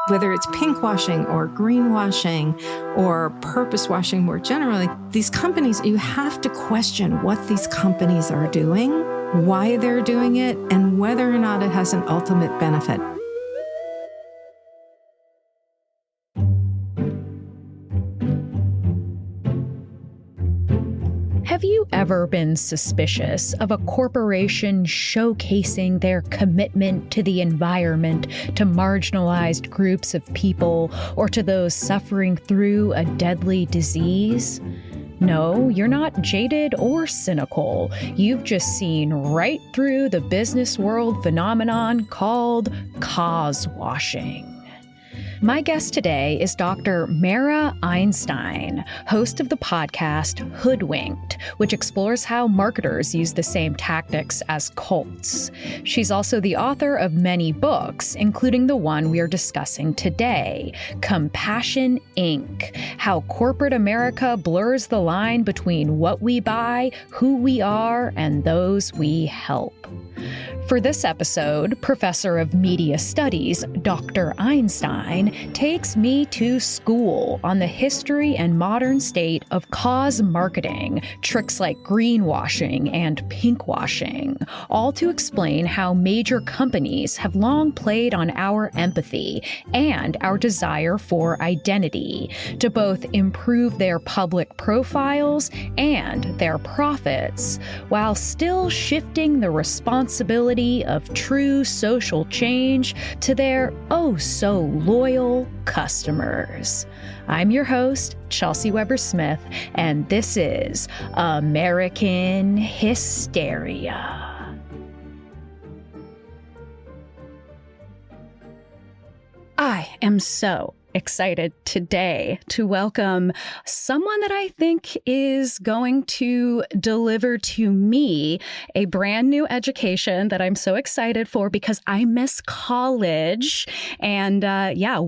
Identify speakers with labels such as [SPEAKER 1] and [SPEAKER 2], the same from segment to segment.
[SPEAKER 1] Whether it's pinkwashing or greenwashing or purpose washing more generally, these companies, you have to question what these companies are doing, why they're doing it, and whether or not it has an ultimate benefit.
[SPEAKER 2] Have you ever been suspicious of a corporation showcasing their commitment to the environment, to marginalized groups of people, or to those suffering through a deadly disease? No, you're not jaded or cynical. You've just seen right through the business world phenomenon called cause washing. My guest today is Dr. Mara Einstein, host of the podcast Hoodwinked, which explores how marketers use the same tactics as cults. She's also the author of many books, including the one we are discussing today, Compassion, Inc., How Corporate America Blurs the Line Between What We Buy, Who We Are, and Those We Help. For this episode, Professor of Media Studies, Dr. Einstein, takes me to school on the history and modern state of cause marketing, tricks like greenwashing and pinkwashing, all to explain how major companies have long played on our empathy and our desire for identity to both improve their public profiles and their profits, while still shifting the responsibility of true social change to their oh-so-loyal customers. I'm your host, Chelsey Weber-Smith, and this is American Hysteria. I am so excited today to welcome someone that I think is going to deliver to me a brand new education that I'm so excited for because I miss college. And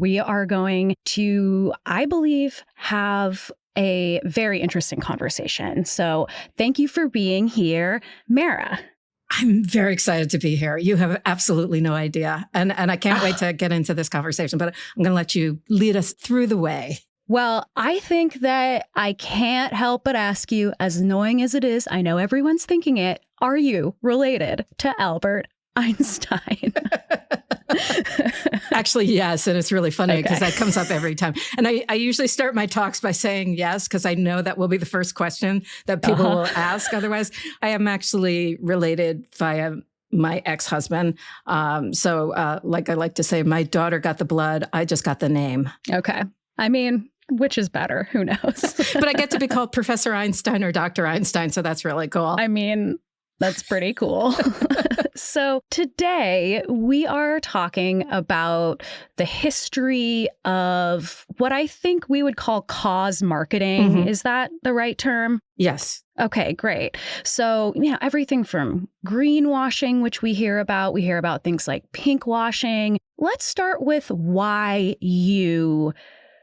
[SPEAKER 2] we are going to, I believe, have a very interesting conversation. So thank you for being here, Mara.
[SPEAKER 1] I'm very excited to be here. You have absolutely no idea. And I can't wait to get into this conversation, but I'm going to let you lead us through the way.
[SPEAKER 2] Well, I think that I can't help but ask you, as annoying as it is, I know everyone's thinking it, are you related to Albert Einstein?
[SPEAKER 1] Actually, yes. And it's really funny because that comes up every time. And I usually start my talks by saying yes, because I know that will be the first question that people will ask. Otherwise, I am actually related via my ex-husband. Like I like to say, my daughter got the blood. I just got the name.
[SPEAKER 2] Okay. I mean, which is better? Who knows?
[SPEAKER 1] But I get to be called Professor Einstein or Dr. Einstein. So that's really cool.
[SPEAKER 2] I mean, that's pretty cool. So today we are talking about the history of what I think we would call cause marketing. Mm-hmm. Is that the right term?
[SPEAKER 1] Yes.
[SPEAKER 2] Okay, great. So, everything from greenwashing, which we hear about things like pinkwashing. Let's start with why you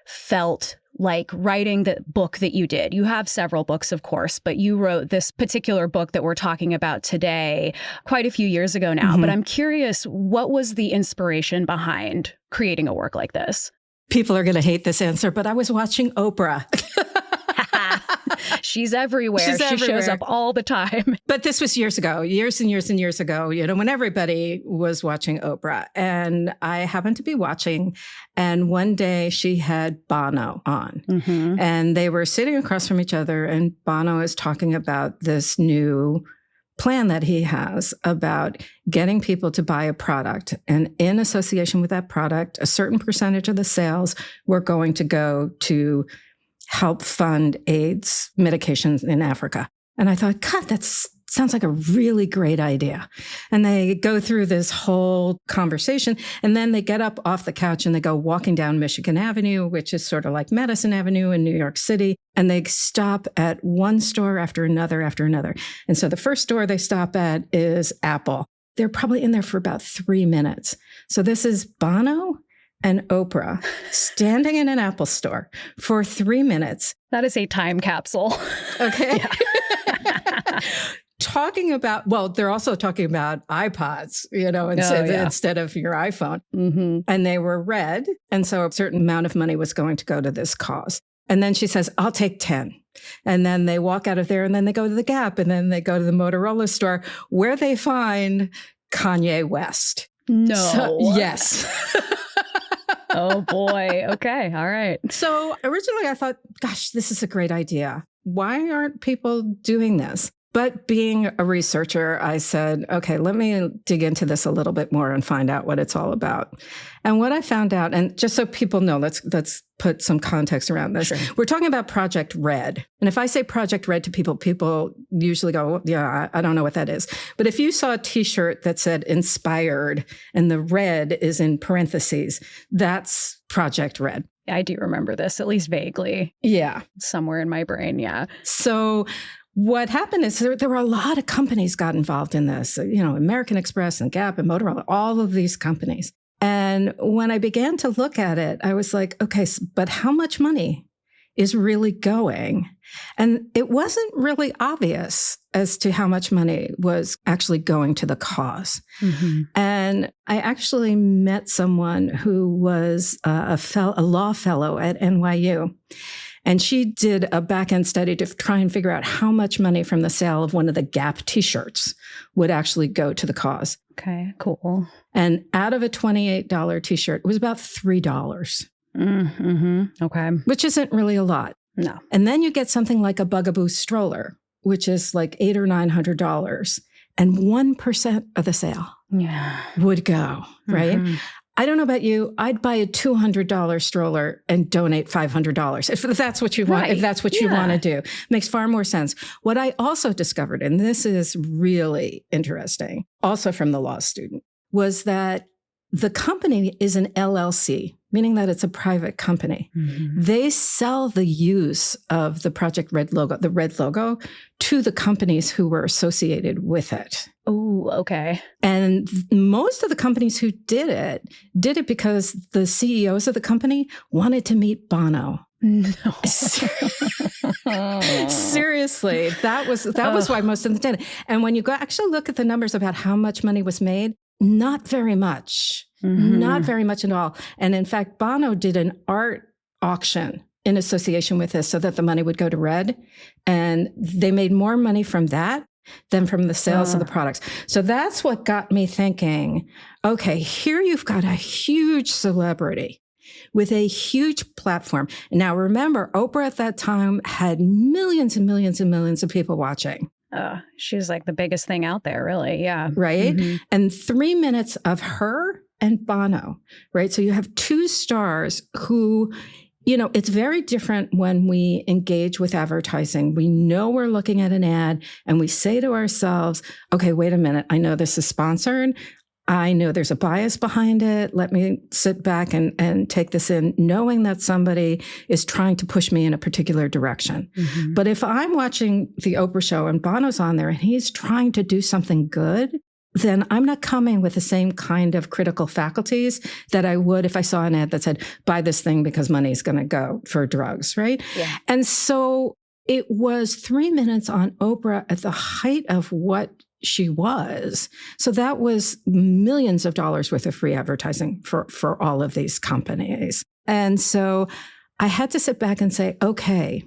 [SPEAKER 2] felt like writing the book that you did. You have several books, of course, but you wrote this particular book that we're talking about today quite a few years ago now. Mm-hmm. But I'm curious, what was the inspiration behind creating a work like this?
[SPEAKER 1] People are going to hate this answer, but I was watching Oprah.
[SPEAKER 2] She's everywhere. She shows up all the time.
[SPEAKER 1] But this was years ago, years and years ago, when everybody was watching Oprah. And I happened to be watching. And one day she had Bono on. Mm-hmm. And they were sitting across from each other. And Bono is talking about this new plan that he has about getting people to buy a product. And in association with that product, a certain percentage of the sales were going to go to help fund AIDS medications in Africa. And I thought, God, that sounds like a really great idea. And they go through this whole conversation, and then they get up off the couch and they go walking down Michigan Avenue, which is sort of like Madison Avenue in New York City. And they stop at one store after another. And so the first store they stop at is Apple. They're probably in there for about 3 minutes. So this is Bono and Oprah standing in an Apple store for 3 minutes.
[SPEAKER 2] That is a time capsule.
[SPEAKER 1] Okay. talking about, well, they're also talking about iPods, instead of your iPhone.
[SPEAKER 2] Mm-hmm.
[SPEAKER 1] And they were red. And so a certain amount of money was going to go to this cause. And then she says, I'll take 10. And then they walk out of there and then they go to the Gap and then they go to the Motorola store where they find Kanye West.
[SPEAKER 2] No.
[SPEAKER 1] So, yes.
[SPEAKER 2] Oh, boy. Okay. All right.
[SPEAKER 1] So originally I thought, gosh, this is a great idea. Why aren't people doing this? But being a researcher, I said, okay, let me dig into this a little bit more and find out what it's all about. And what I found out, and just so people know, let's put some context around this. Sure. We're talking about Project Red. And if I say Project Red to people usually go, well, yeah, I don't know what that is. But if you saw a T-shirt that said inspired and the red is in parentheses, that's Project Red.
[SPEAKER 2] I do remember this, at least vaguely.
[SPEAKER 1] Yeah.
[SPEAKER 2] Somewhere in my brain, yeah.
[SPEAKER 1] So what happened is there were a lot of companies got involved in this, American Express and Gap and Motorola, all of these companies. And when I began to look at it, I was like, okay, but how much money is really going? And it wasn't really obvious as to how much money was actually going to the cause. Mm-hmm. And I actually met someone who was a law fellow at NYU. And she did a back-end study to try and figure out how much money from the sale of one of the Gap T-shirts would actually go to the cause.
[SPEAKER 2] Okay, cool.
[SPEAKER 1] And out of a $28 T-shirt, it was about $3.
[SPEAKER 2] Mm-hmm. Okay.
[SPEAKER 1] Which isn't really a lot.
[SPEAKER 2] No.
[SPEAKER 1] And then you get something like a Bugaboo stroller, which is like $800 or $900. And 1% of the sale would go, right? Mm-hmm. I don't know about you. I'd buy a $200 stroller and donate $500 if that's what you want. Right. If that's what you want to do, makes far more sense. What I also discovered, and this is really interesting, also from the law student, was that the company is an LLC, meaning that it's a private company. Mm-hmm. They sell the use of the Project Red logo, the red logo, to the companies who were associated with it.
[SPEAKER 2] Oh, okay.
[SPEAKER 1] And most of the companies who did it because the CEOs of the company wanted to meet Bono.
[SPEAKER 2] No.
[SPEAKER 1] Seriously, that was why most of them did it. And when you actually look at the numbers about how much money was made, not very much. Mm-hmm. Not very much at all. And in fact, Bono did an art auction in association with this so that the money would go to Red. And they made more money from that than from the sales of the products. So that's what got me thinking, okay, here you've got a huge celebrity with a huge platform. Now, remember, Oprah at that time had millions and millions and millions of people watching.
[SPEAKER 2] She was like the biggest thing out there, really. Yeah.
[SPEAKER 1] Right. Mm-hmm. And 3 minutes of her and Bono, right? So you have two stars who, it's very different when we engage with advertising. We know we're looking at an ad and we say to ourselves, okay, wait a minute. I know this is sponsored. I know there's a bias behind it. Let me sit back and take this in, knowing that somebody is trying to push me in a particular direction. Mm-hmm. But if I'm watching the Oprah show and Bono's on there and he's trying to do something good, then I'm not coming with the same kind of critical faculties that I would if I saw an ad that said, buy this thing because money's going to go for drugs, right? Yeah. And so it was 3 minutes on Oprah at the height of what she was. So that was millions of dollars worth of free advertising for all of these companies. And so I had to sit back and say, okay,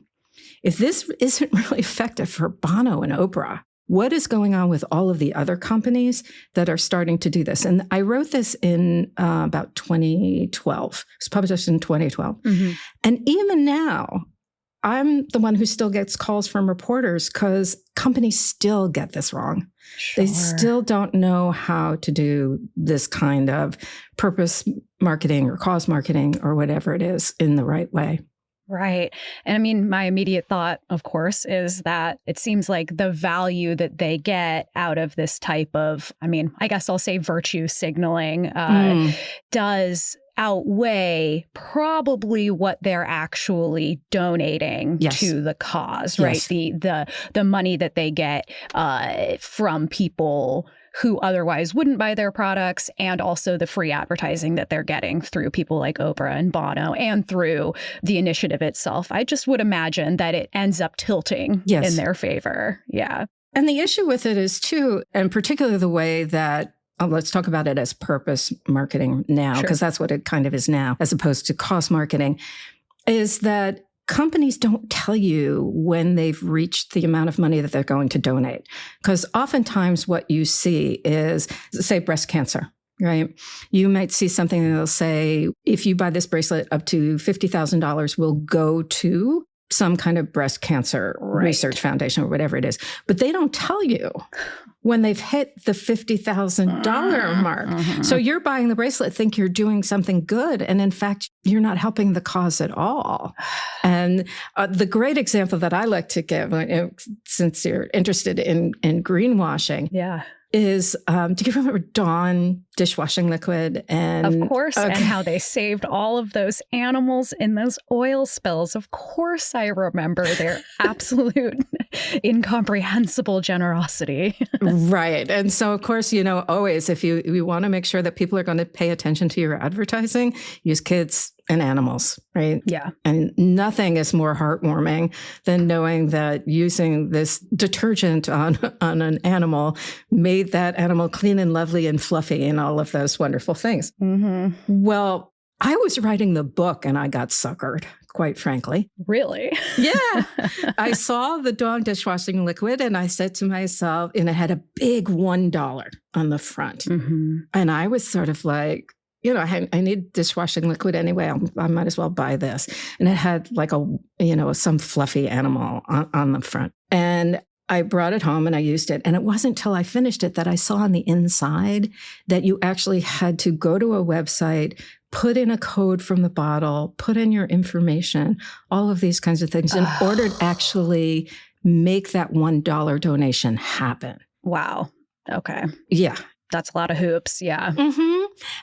[SPEAKER 1] if this isn't really effective for Bono and Oprah, what is going on with all of the other companies that are starting to do this? And I wrote this in about 2012. It was published in 2012. Mm-hmm. And even now, I'm the one who still gets calls from reporters because companies still get this wrong. Sure. They still don't know how to do this kind of purpose marketing or cause marketing or whatever it is in the right way.
[SPEAKER 2] Right. And I mean, my immediate thought, of course, is that it seems like the value that they get out of this type of, I guess I'll say virtue signaling does outweigh probably what they're actually donating to the cause, right? The money that they get from people who otherwise wouldn't buy their products, and also the free advertising that they're getting through people like Oprah and Bono and through the initiative itself. I just would imagine that it ends up tilting in their favor. Yeah.
[SPEAKER 1] And the issue with it is too, and particularly the way that, let's talk about it as purpose marketing now, because that's what it kind of is now, as opposed to cost marketing, is that companies don't tell you when they've reached the amount of money that they're going to donate. Because oftentimes what you see is, say, breast cancer. Right. You might see something and they'll say, if you buy this bracelet, up to $50,000 will go to some kind of breast cancer research foundation or whatever it is. But they don't tell you when they've hit the $50,000 mark. So you're buying the bracelet, think you're doing something good. And in fact, you're not helping the cause at all. And the great example that I like to give, since you're interested in greenwashing, is, do you remember Dawn dishwashing liquid? And
[SPEAKER 2] of course, and how they saved all of those animals in those oil spills. Of course, I remember their absolute incomprehensible generosity.
[SPEAKER 1] Right. And so, of course, always, if you want to make sure that people are going to pay attention to your advertising, use kids and animals, right?
[SPEAKER 2] Yeah.
[SPEAKER 1] And nothing is more heartwarming than knowing that using this detergent on an animal made that animal clean and lovely and fluffy and all of those wonderful things. Well, I was writing the book and I got suckered, quite frankly.
[SPEAKER 2] Really?
[SPEAKER 1] Yeah. I saw the Dawn dishwashing liquid and I said to myself, and it had a big $1 on the front. And I was sort of like, I need dishwashing liquid anyway. I might as well buy this. And it had like some fluffy animal on the front. And I brought it home and I used it. And it wasn't until I finished it that I saw on the inside that you actually had to go to a website, put in a code from the bottle, put in your information, all of these kinds of things in order to actually make that $1 donation happen.
[SPEAKER 2] Wow. Okay.
[SPEAKER 1] Yeah.
[SPEAKER 2] That's a lot of hoops. Yeah.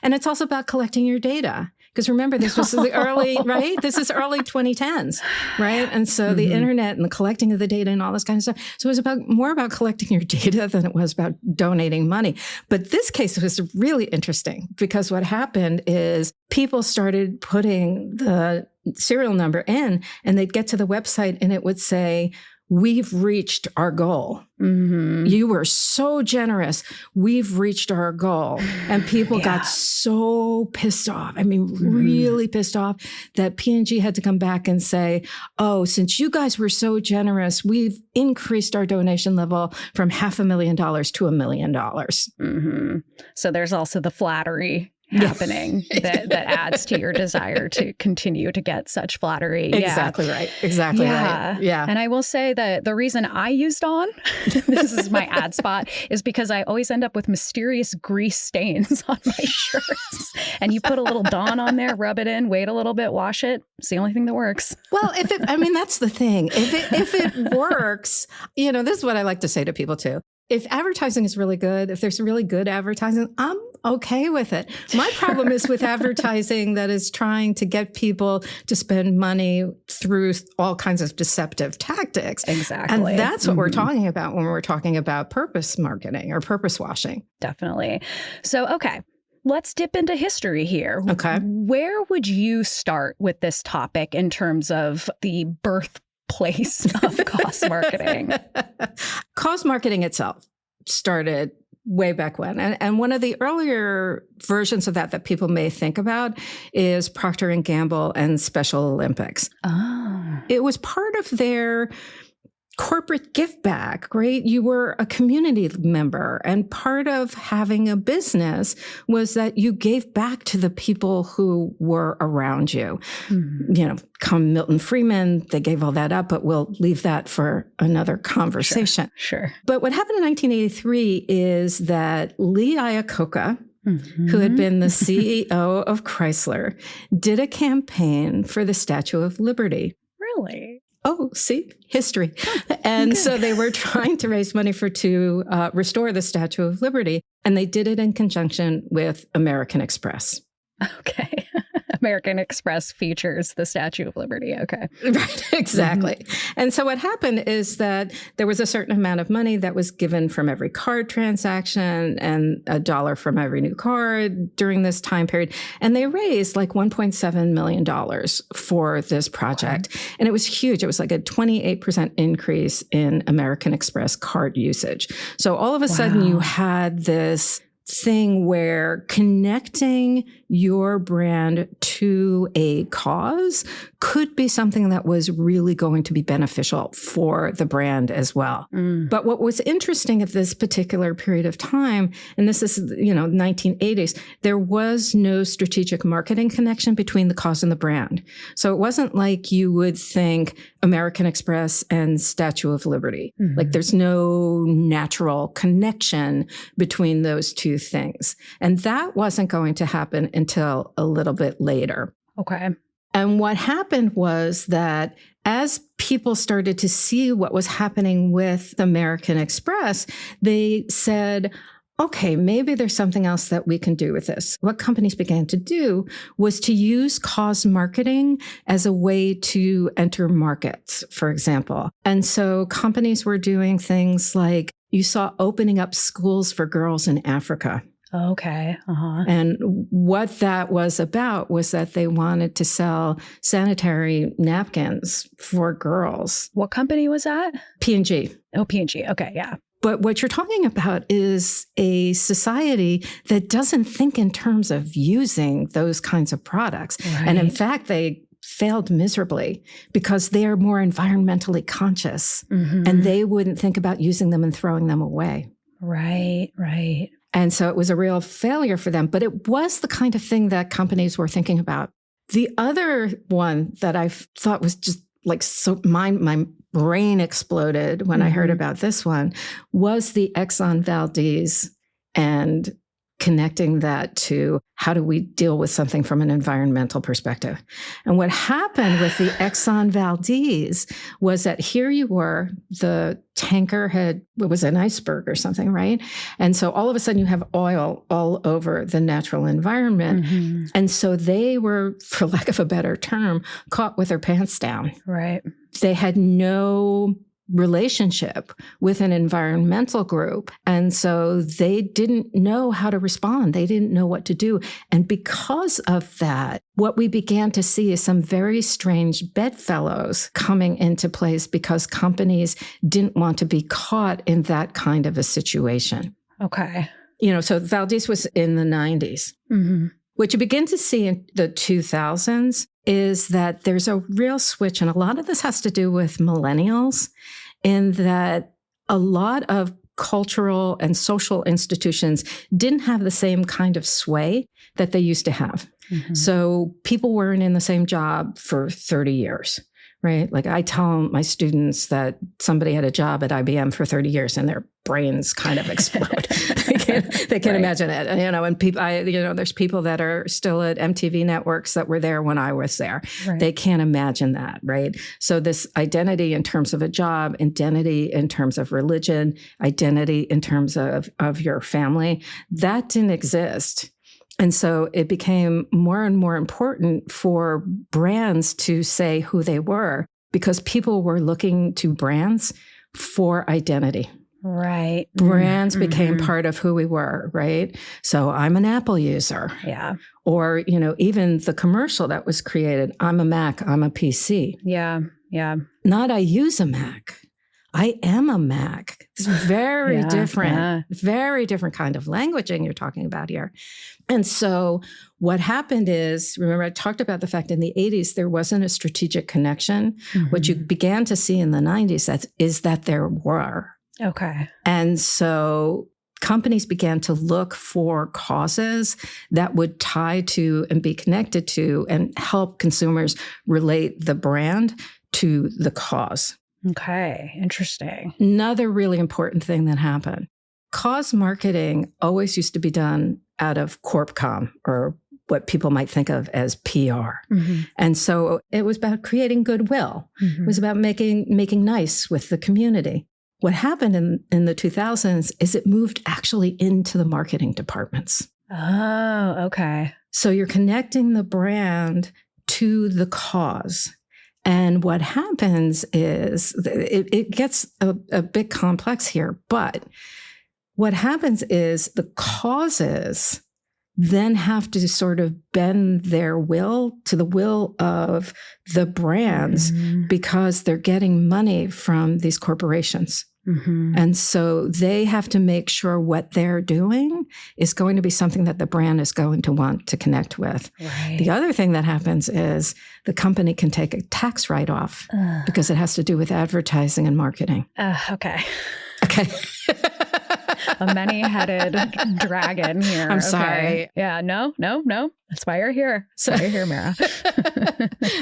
[SPEAKER 1] And it's also about collecting your data. Because remember, this was the early, right? This is early 2010s, right? And so the internet and the collecting of the data and all this kind of stuff. So it was more about collecting your data than it was about donating money. But this case was really interesting because what happened is people started putting the serial number in and they'd get to the website and it would say, "We've reached our goal. You were so generous. We've reached our goal." And people got so pissed off. I mean, really pissed off that P&G had to come back and say, "Oh, since you guys were so generous, we've increased our donation level from $500,000 to $1 million."
[SPEAKER 2] So there's also the flattery happening that adds to your desire to continue to get such flattery.
[SPEAKER 1] Exactly right. Exactly right. Yeah.
[SPEAKER 2] And I will say that the reason I used Dawn, this is my ad spot, is because I always end up with mysterious grease stains on my shirts. And you put a little Dawn on there, rub it in, wait a little bit, wash it. It's the only thing that works.
[SPEAKER 1] Well, that's the thing. If it works, this is what I like to say to people too. If advertising is really good, if there's really good advertising, I'm okay with it. My problem is with advertising that is trying to get people to spend money through all kinds of deceptive tactics.
[SPEAKER 2] Exactly.
[SPEAKER 1] And that's what we're talking about when we're talking about purpose marketing or purpose washing.
[SPEAKER 2] Definitely. So, okay. Let's dip into history here.
[SPEAKER 1] Okay.
[SPEAKER 2] Where would you start with this topic in terms of the birthplace of cost marketing?
[SPEAKER 1] Cost marketing itself started way back when. And one of the earlier versions of that people may think about is Procter & Gamble and Special Olympics. It was part of their corporate give back, right? You were a community member, and part of having a business was that you gave back to the people who were around you. Come Milton Friedman, they gave all that up, but we'll leave that for another conversation.
[SPEAKER 2] Sure.
[SPEAKER 1] But what happened in 1983 is that Lee Iacocca, who had been the CEO of Chrysler, did a campaign for the Statue of Liberty.
[SPEAKER 2] Really?
[SPEAKER 1] Oh, see, history. And so they were trying to raise money to restore the Statue of Liberty. And they did it in conjunction with American Express.
[SPEAKER 2] Okay. American Express features the Statue of Liberty. Okay.
[SPEAKER 1] Right, exactly. And so what happened is that there was a certain amount of money that was given from every card transaction and $1 from every new card during this time period. And they raised like $1.7 million for this project. Wow. And it was huge. It was like a 28% increase in American Express card usage. So all of a sudden you had this thing where connecting your brand to a cause could be something that was really going to be beneficial for the brand as well. But what was interesting at this particular period of time, and this is, 1980s, there was no strategic marketing connection between the cause and the brand. So it wasn't like you would think American Express and Statue of Liberty. Like there's no natural connection between those two things. And that wasn't going to happen until a little bit later.
[SPEAKER 2] Okay.
[SPEAKER 1] And what happened was that as people started to see what was happening with American Express, they said, okay, maybe there's something else that we can do with this. What companies began to do was to use cause marketing as a way to enter markets, for example. And so companies were doing things like you saw opening up schools for girls in Africa.
[SPEAKER 2] Okay.
[SPEAKER 1] And what that was about was that they wanted to sell sanitary napkins for girls.
[SPEAKER 2] What company was that?
[SPEAKER 1] P&G.
[SPEAKER 2] Oh, P&G. Okay, yeah.
[SPEAKER 1] But what you're talking about is a society that doesn't think in terms of using those kinds of products. Right. And in fact, they failed miserably because they are more environmentally conscious and they wouldn't think about using them and throwing them away.
[SPEAKER 2] Right.
[SPEAKER 1] And so it was a real failure for them, but it was the kind of thing that companies were thinking about. The other one that I thought was just like so my brain exploded when I heard about this one was the Exxon Valdez and connecting that to how do we deal with something from an environmental perspective. And what happened with the Exxon Valdez was that here you were, the tanker it was an iceberg or something, right? And so all of a sudden you have oil all over the natural environment. And so they were, for lack of a better term, caught with their pants down.
[SPEAKER 2] Right.
[SPEAKER 1] They had no relationship with an environmental group. And so they didn't know how to respond. They didn't know what to do. And because of that, what we began to see is some very strange bedfellows coming into place because companies didn't want to be caught in that kind of a situation.
[SPEAKER 2] Okay.
[SPEAKER 1] So Valdez was in the 90s. What you begin to see in the 2000s is that there's a real switch, and a lot of this has to do with millennials, in that a lot of cultural and social institutions didn't have the same kind of sway that they used to have. So people weren't in the same job for 30 years. Right? Like I tell my students that somebody had a job at IBM for 30 years and their brains kind of explode. They can't imagine it. And people, there's people that are still at MTV networks that were there when I was there. Right. They can't imagine that. Right. So this identity in terms of a job, identity in terms of religion, identity in terms of your family, that didn't exist. And so it became more and more important for brands to say who they were because people were looking to brands for identity.
[SPEAKER 2] Right.
[SPEAKER 1] Brands became part of who we were, right? So I'm an Apple user.
[SPEAKER 2] Yeah.
[SPEAKER 1] Or, even the commercial that was created, I'm a Mac, I'm a PC.
[SPEAKER 2] Yeah.
[SPEAKER 1] Not I use a Mac. I am a Mac. It's very different, very different kind of languaging you're talking about here. And so what happened is, remember I talked about the fact in the 80s, there wasn't a strategic connection. What you began to see in the 90s is that there were.
[SPEAKER 2] Okay.
[SPEAKER 1] And so companies began to look for causes that would tie to and be connected to and help consumers relate the brand to the cause.
[SPEAKER 2] Okay, interesting.
[SPEAKER 1] Another really important thing that happened. Cause marketing always used to be done out of corp comm, or what people might think of as PR. And so it was about creating goodwill. It was about making nice with the community. What happened in the 2000s is it moved actually into the marketing departments.
[SPEAKER 2] Oh, okay.
[SPEAKER 1] So you're connecting the brand to the cause. And what happens is it gets a bit complex here, but what happens is the causes then have to sort of bend their will to the will of the brands because they're getting money from these corporations. And so they have to make sure what they're doing is going to be something that the brand is going to want to connect with.
[SPEAKER 2] Right.
[SPEAKER 1] The other thing that happens is the company can take a tax write-off because it has to do with advertising and marketing.
[SPEAKER 2] Okay.
[SPEAKER 1] Okay.
[SPEAKER 2] A many-headed dragon here.
[SPEAKER 1] I'm sorry.
[SPEAKER 2] Yeah, no. That's why you're here. That's why you're here, Mara.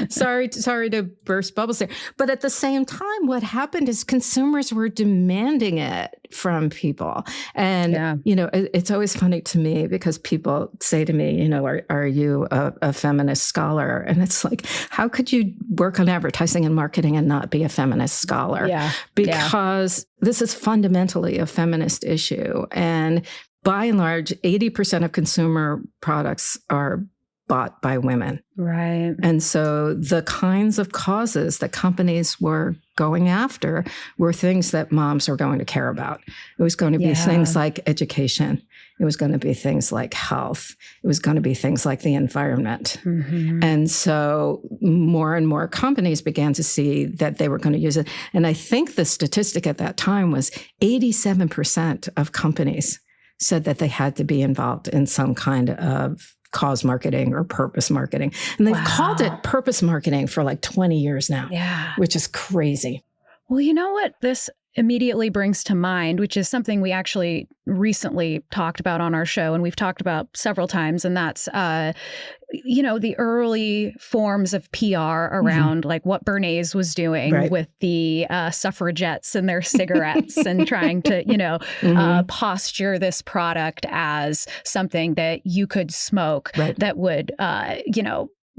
[SPEAKER 1] Sorry to burst bubbles there. But at the same time, what happened is consumers were demanding it from people. And, it's always funny to me because people say to me, are you a feminist scholar? And it's like, how could you work on advertising and marketing and not be a feminist scholar?
[SPEAKER 2] Yeah.
[SPEAKER 1] Because this is fundamentally a feminist issue. And by and large, 80% of consumer products are bought by women.
[SPEAKER 2] Right.
[SPEAKER 1] And so the kinds of causes that companies were going after were things that moms were going to care about. It was going to be things like education. It was going to be things like health. It was going to be things like the environment. And so more and more companies began to see that they were going to use it. And I think the statistic at that time was 87% of companies said that they had to be involved in some kind of cause marketing or purpose marketing. And they've called it purpose marketing for like 20 years now, which is crazy.
[SPEAKER 2] Well, you know what this immediately brings to mind, which is something we actually recently talked about on our show, and we've talked about several times, and that's, the early forms of PR around like what Bernays was doing with the suffragettes and their cigarettes and trying to, posture this product as something that you could smoke that would,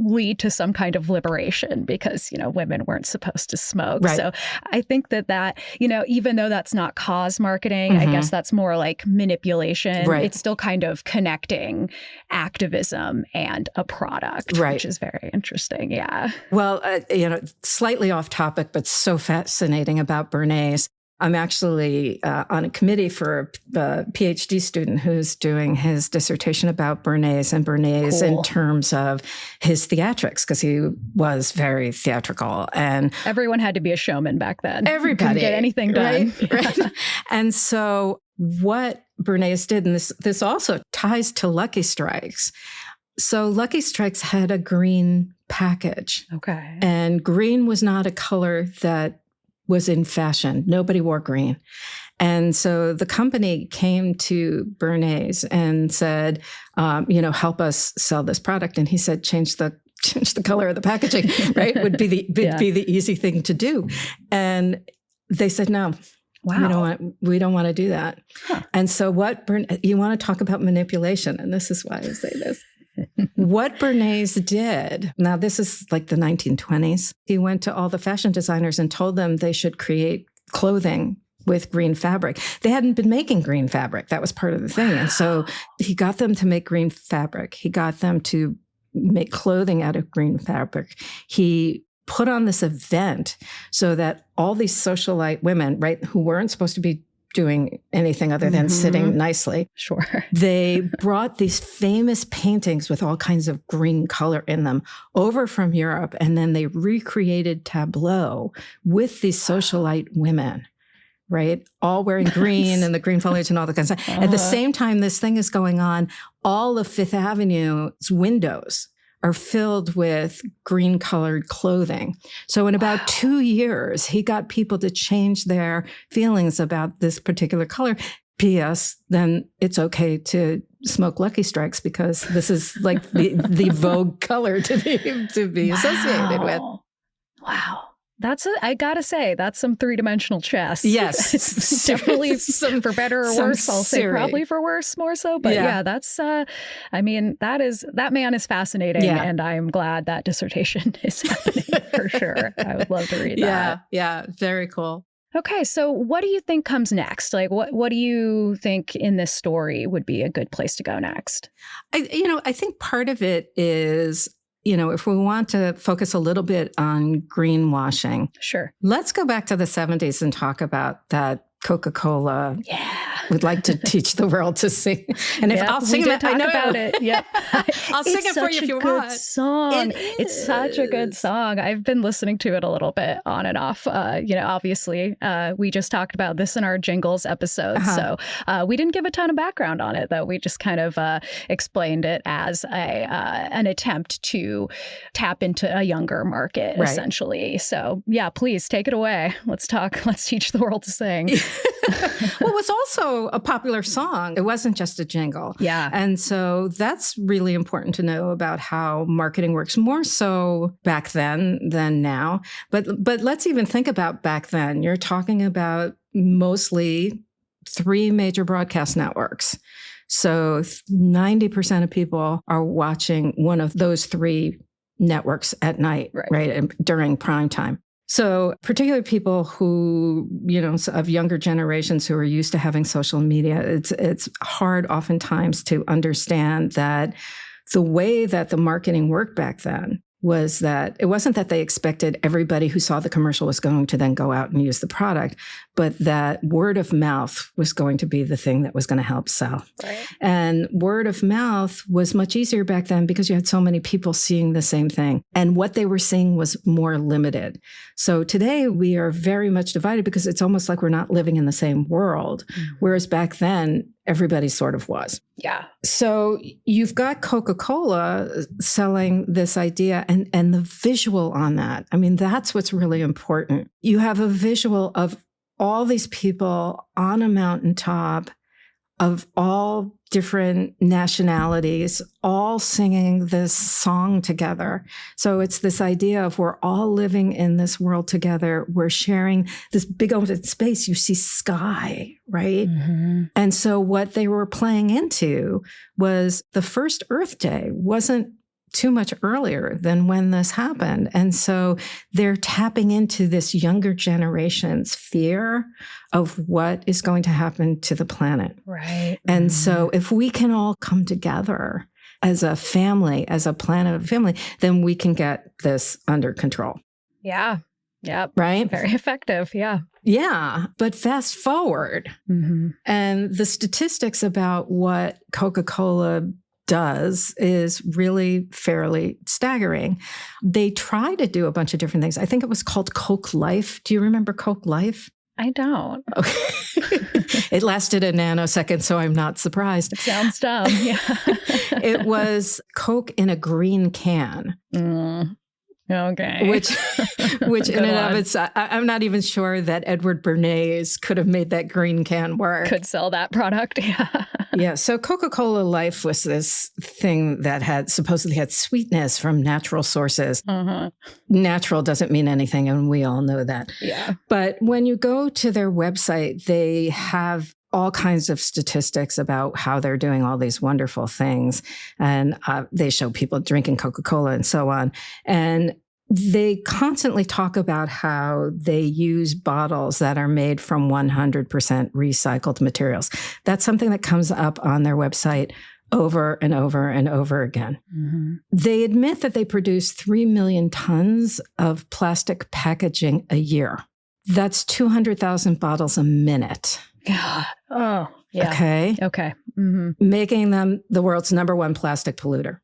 [SPEAKER 2] lead to some kind of liberation because, women weren't supposed to smoke. So I think that, even though that's not cause marketing, I guess that's more like manipulation. It's still kind of connecting activism and a product, which is very interesting. Yeah.
[SPEAKER 1] Well, slightly off topic, but so fascinating about Bernays. I'm actually on a committee for a PhD student who's doing his dissertation about Bernays in terms of his theatrics, because he was very theatrical. And
[SPEAKER 2] everyone had to be a showman back then.
[SPEAKER 1] Everybody.
[SPEAKER 2] Couldn't get anything done.
[SPEAKER 1] Right. And so what Bernays did, and this also ties to Lucky Strikes. So Lucky Strikes had a green package.
[SPEAKER 2] Okay.
[SPEAKER 1] And green was not a color that was in fashion. Nobody wore green. And so the company came to Bernays and said, help us sell this product. And he said, change the color of the packaging, right? Would be the easy thing to do. And they said, no. Wow. We don't want to do that. Huh. And so you want to talk about manipulation. And this is why I say this. What Bernays did, now this is like the 1920s, he went to all the fashion designers and told them they should create clothing with green fabric. They hadn't been making green fabric. That was part of the thing. And so he got them to make green fabric. He got them to make clothing out of green fabric. He put on this event so that all these socialite women, right, who weren't supposed to be doing anything other than sitting nicely.
[SPEAKER 2] Sure.
[SPEAKER 1] They brought these famous paintings with all kinds of green color in them over from Europe, and then they recreated tableau with these socialite women, right? All wearing green and the green foliage and all the kinds of stuff. At the same time this thing is going on, all of Fifth Avenue's windows are filled with green colored clothing. So in about 2 years, he got people to change their feelings about this particular color. P.S. Then it's okay to smoke Lucky Strikes because this is like the vogue color to be associated with.
[SPEAKER 2] Wow. I gotta say, that's some three-dimensional chess.
[SPEAKER 1] Yes.
[SPEAKER 2] It's definitely for better or worse. I'll say probably for worse more so. But that's, that man is fascinating. And I'm glad that dissertation is happening for sure. I would love to read that.
[SPEAKER 1] Yeah. Very cool.
[SPEAKER 2] Okay, so what do you think comes next? Like, what do you think in this story would be a good place to go next?
[SPEAKER 1] I think part of it is, if we want to focus a little bit on greenwashing,
[SPEAKER 2] Sure.
[SPEAKER 1] let's go back to the 70s and talk about that Coca-Cola.
[SPEAKER 2] Yeah.
[SPEAKER 1] Would like to teach the world to sing. And if I'll sing it, I know
[SPEAKER 2] about it. Yeah.
[SPEAKER 1] I'll sing it for you if you want.
[SPEAKER 2] Song. It's such a good song. I've been listening to it a little bit on and off. Obviously, we just talked about this in our jingles episode. So we didn't give a ton of background on it, though. We just kind of explained it as an attempt to tap into a younger market, essentially. So yeah, please take it away. Let's talk. Let's teach the world to sing.
[SPEAKER 1] Well, it was also a popular song. It wasn't just a jingle.
[SPEAKER 2] Yeah.
[SPEAKER 1] And so that's really important to know about how marketing works, more so back then than now. But let's even think about back then. You're talking about mostly 3 major broadcast networks. So 90% of people are watching one of those 3 networks at night, right? During prime time. So particularly people who, of younger generations who are used to having social media, it's hard oftentimes to understand that the way that the marketing worked back then was that it wasn't that they expected everybody who saw the commercial was going to then go out and use the product, but that word of mouth was going to be the thing that was going to help sell.
[SPEAKER 2] Right.
[SPEAKER 1] And word of mouth was much easier back then because you had so many people seeing the same thing. And what they were seeing was more limited. So today we are very much divided because it's almost like we're not living in the same world. Mm-hmm. Whereas back then, everybody sort of was.
[SPEAKER 2] Yeah.
[SPEAKER 1] So you've got Coca-Cola selling this idea and the visual on that. I mean, that's what's really important. You have a visual of all these people on a mountaintop of all different nationalities, all singing this song together. So it's this idea of we're all living in this world together. We're sharing this big open space. You see sky, right? Mm-hmm. And so what they were playing into was the first Earth Day wasn't too much earlier than when this happened. And so they're tapping into this younger generation's fear of what is going to happen to the planet.
[SPEAKER 2] Right.
[SPEAKER 1] And so if we can all come together as a family, as a planet family, then we can get this under control.
[SPEAKER 2] Yeah. Yeah.
[SPEAKER 1] Right?
[SPEAKER 2] Very effective. Yeah.
[SPEAKER 1] Yeah. But fast forward, and the statistics about what Coca-Cola does is really fairly staggering. They try to do a bunch of different things. I think it was called Coke Life. Do you remember Coke Life?
[SPEAKER 2] I don't.
[SPEAKER 1] Okay. It lasted a nanosecond, so I'm not surprised.
[SPEAKER 2] It sounds dumb. Yeah.
[SPEAKER 1] It was Coke in a green can.
[SPEAKER 2] Okay.
[SPEAKER 1] Which in and of itself, I'm not even sure that Edward Bernays could have made that green can work.
[SPEAKER 2] Could sell that product. Yeah.
[SPEAKER 1] Yeah. So Coca-Cola Life was this thing that supposedly had sweetness from natural sources. Natural doesn't mean anything, and we all know that.
[SPEAKER 2] Yeah.
[SPEAKER 1] But when you go to their website, they have all kinds of statistics about how they're doing all these wonderful things. And they show people drinking Coca-Cola and so on. And they constantly talk about how they use bottles that are made from 100% recycled materials. That's something that comes up on their website over and over and over again. Mm-hmm. They admit that they produce 3 million tons of plastic packaging a year. That's 200,000 bottles a minute.
[SPEAKER 2] God. Oh, yeah.
[SPEAKER 1] Okay.
[SPEAKER 2] Mm-hmm.
[SPEAKER 1] Making them the world's #1 plastic polluter.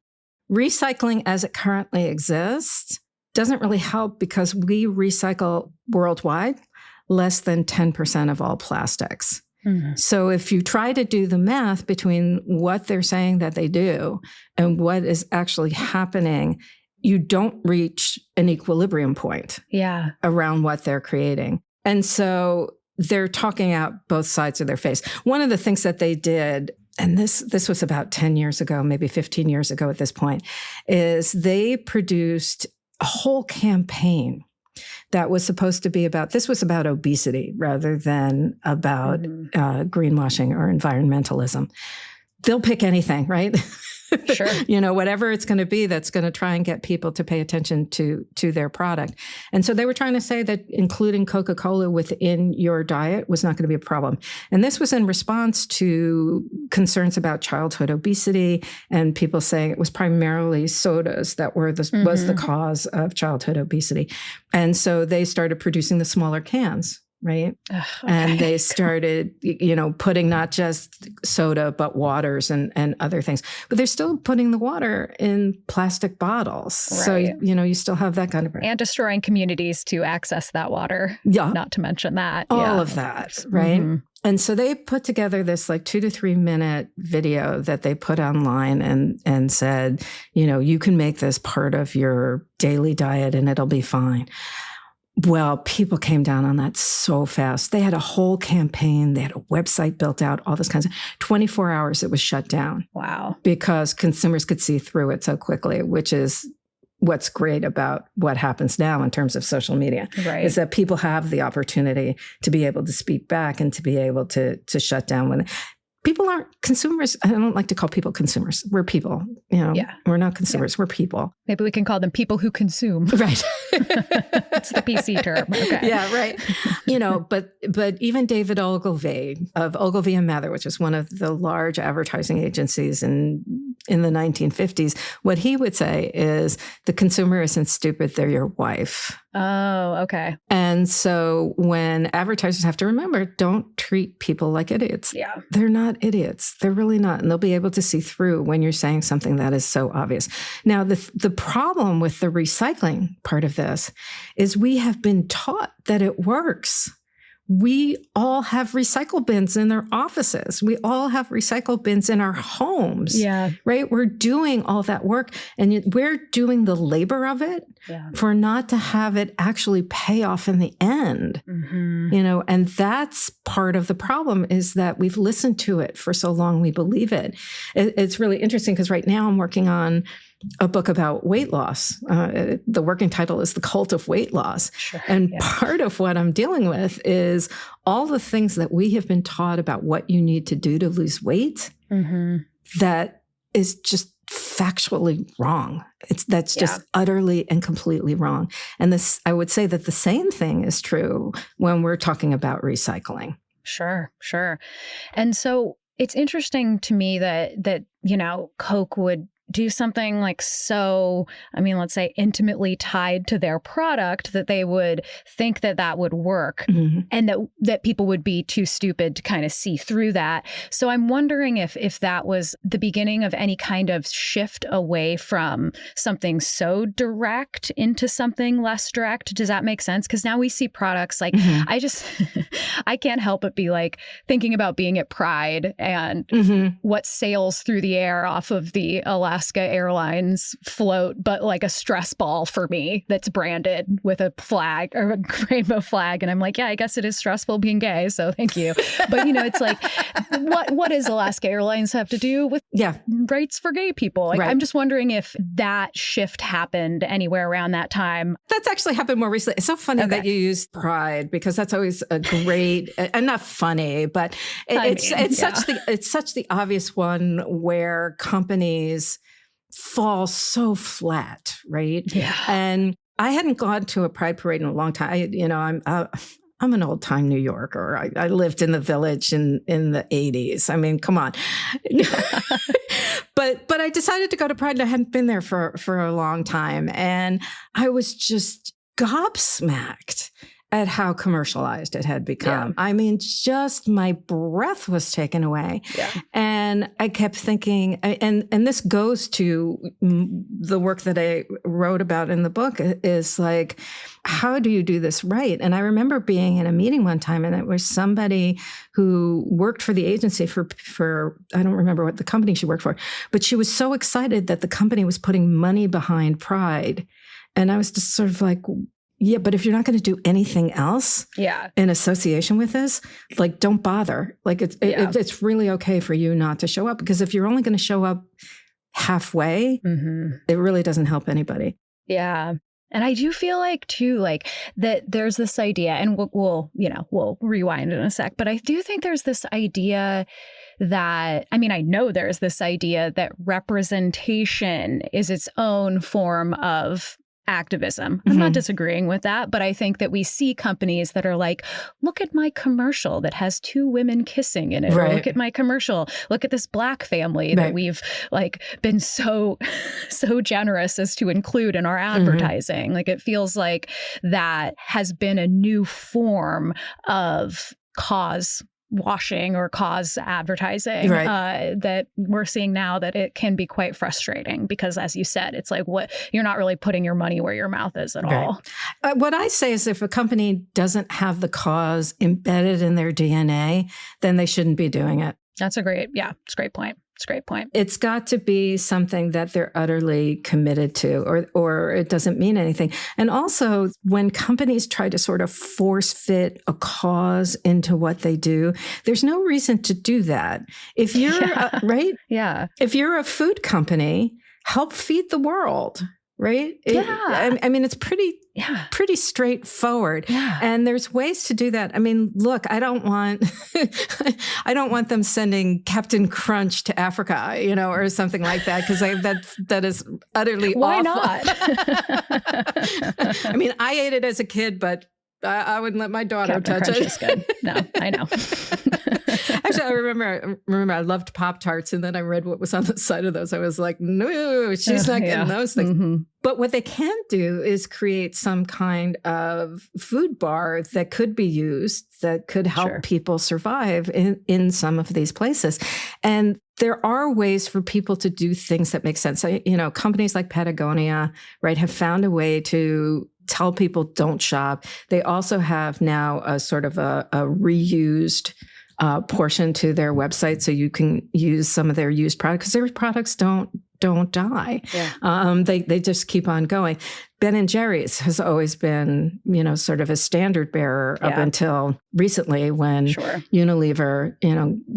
[SPEAKER 1] Recycling as it currently exists doesn't really help because we recycle worldwide less than 10% of all plastics. Mm-hmm. So if you try to do the math between what they're saying that they do and what is actually happening, you don't reach an equilibrium point around what they're creating. And so they're talking out both sides of their face. One of the things that they did, and this was about 10 years ago, maybe 15 years ago at this point, is they produced a whole campaign that was supposed to be about obesity rather than about greenwashing or environmentalism. They'll pick anything, right?
[SPEAKER 2] Sure.
[SPEAKER 1] Whatever it's going to be that's going to try and get people to pay attention to their product. And so they were trying to say that including Coca-Cola within your diet was not going to be a problem. And this was in response to concerns about childhood obesity and people saying it was primarily sodas that was the cause of childhood obesity. And so they started producing the smaller cans. Right. Okay. And they started, putting not just soda, but waters and other things. But they're still putting the water in plastic bottles. Right. So, you still have that kind of...
[SPEAKER 2] And destroying communities to access that water.
[SPEAKER 1] Yeah.
[SPEAKER 2] Not to mention that.
[SPEAKER 1] All of that. Right. Mm-hmm. And so they put together this 2 to 3 minute video that they put online and said, you can make this part of your daily diet and it'll be fine. Well, people came down on that so fast. They had a whole campaign. They had a website built out, all this kinds of 24 hours it was shut down.
[SPEAKER 2] Wow.
[SPEAKER 1] Because consumers could see through it so quickly, which is what's great about what happens now in terms of social media.
[SPEAKER 2] Right.
[SPEAKER 1] Is that people have the opportunity to be able to speak back and to be able to shut down when people aren't consumers. I don't like to call people consumers. We're people, we're not consumers. We're people.
[SPEAKER 2] Maybe we can call them people who consume.
[SPEAKER 1] Right.
[SPEAKER 2] That's the PC term. Okay.
[SPEAKER 1] Yeah, right. But even David Ogilvy of Ogilvy and Mather, which is one of the large advertising agencies in the 1950s, what he would say is the consumer isn't stupid, they're your wife.
[SPEAKER 2] Oh, okay.
[SPEAKER 1] And so when advertisers have to remember, don't treat people like idiots.
[SPEAKER 2] Yeah.
[SPEAKER 1] They're not idiots. They're really not. And they'll be able to see through when you're saying something that is so obvious. Now, the problem with the recycling part of this is we have been taught that it works. We all have recycle bins in our offices. We all have recycle bins in our homes.
[SPEAKER 2] Yeah. Right?
[SPEAKER 1] We're doing all that work and we're doing the labor of it for not to have it actually pay off in the end. Mm-hmm. And that's part of the problem is that we've listened to it for so long, we believe it. It's really interesting because right now I'm working on a book about weight loss. The working title is The Cult of Weight Loss.
[SPEAKER 2] Sure,
[SPEAKER 1] and part of what I'm dealing with is all the things that we have been taught about what you need to do to lose weight that is just factually wrong. That's just utterly and completely wrong. And this, I would say that the same thing is true when we're talking about recycling.
[SPEAKER 2] Sure. And so it's interesting to me that Coke would do something let's say intimately tied to their product that they would think that would work and that people would be too stupid to kind of see through that. So I'm wondering if that was the beginning of any kind of shift away from something so direct into something less direct. Does that make sense? Because now we see products like I can't help but be thinking about being at Pride and what sails through the air off of the Alaska Airlines float, but a stress ball for me that's branded with a flag or a rainbow flag. And I'm I guess it is stressful being gay. So thank you. But it's what does Alaska Airlines have to do with rights for gay people?
[SPEAKER 1] Right.
[SPEAKER 2] I'm just wondering if that shift happened anywhere around that time.
[SPEAKER 1] That's actually happened more recently. It's so funny that you use Pride because that's always a great, and not funny, but it's such the obvious one where companies fall so flat, right?
[SPEAKER 2] Yeah.
[SPEAKER 1] And I hadn't gone to a Pride parade in a long time. I'm an old time New Yorker. I lived in the Village in the 80s. I mean, come on. But I decided to go to Pride and I hadn't been there for a long time. And I was just gobsmacked at how commercialized it had become. Yeah. I mean, just my breath was taken away. Yeah. And I kept thinking, and this goes to the work that I wrote about in the book, is how do you do this right? And I remember being in a meeting one time and it was somebody who worked for the agency for I don't remember what the company she worked for, but she was so excited that the company was putting money behind Pride. And I was just sort of yeah, but if you're not going to do anything else in association with this, don't bother. It's really okay for you not to show up, because if you're only going to show up halfway, it really doesn't help anybody.
[SPEAKER 2] Yeah. And I do feel too, that there's this idea, and we'll rewind in a sec, but I do think there's this idea that, I mean, I know there's this idea that representation is its own form of activism. I'm not disagreeing with that, but I think that we see companies that are like, look at my commercial that has 2 women kissing in it. Or look at my commercial. Look at this Black family that we've like been so generous as to include in our advertising. Like it feels like that has been a new form of cause washing or cause advertising that we're seeing now, that it can be quite frustrating because, as you said, it's like what you're not really putting your money where your mouth is at all.
[SPEAKER 1] What I say is if a company doesn't have the cause embedded in their DNA, then they shouldn't be doing it.
[SPEAKER 2] It's a great point. It's a great point.
[SPEAKER 1] It's got to be something that they're utterly committed to, or it doesn't mean anything. And also, when companies try to sort of force fit a cause into what they do, there's no reason to do that. If you're if you're a food company, help feed the world. Right? I mean, it's pretty straightforward. And there's ways to do that. I mean, look, I don't want them sending Captain Crunch to Africa, or something like that, because that is utterly
[SPEAKER 2] Why
[SPEAKER 1] awful.
[SPEAKER 2] Not?
[SPEAKER 1] I mean, I ate it as a kid, but I wouldn't let my daughter
[SPEAKER 2] Captain
[SPEAKER 1] touch
[SPEAKER 2] Crunch
[SPEAKER 1] it.
[SPEAKER 2] Is good. No, I know.
[SPEAKER 1] Actually, I remember I loved Pop-Tarts, and then I read what was on the side of those. I was like, no, she's not getting those things. But what they can do is create some kind of food bar that could be used, that could help people survive in some of these places. And there are ways for people to do things that make sense. Companies like Patagonia, have found a way to tell people don't shop. They also have now a sort of a reused portion to their website, so you can use some of their used products, because their products don't die. They just keep on going. Ben & Jerry's has always been, sort of a standard bearer up until recently, when Unilever,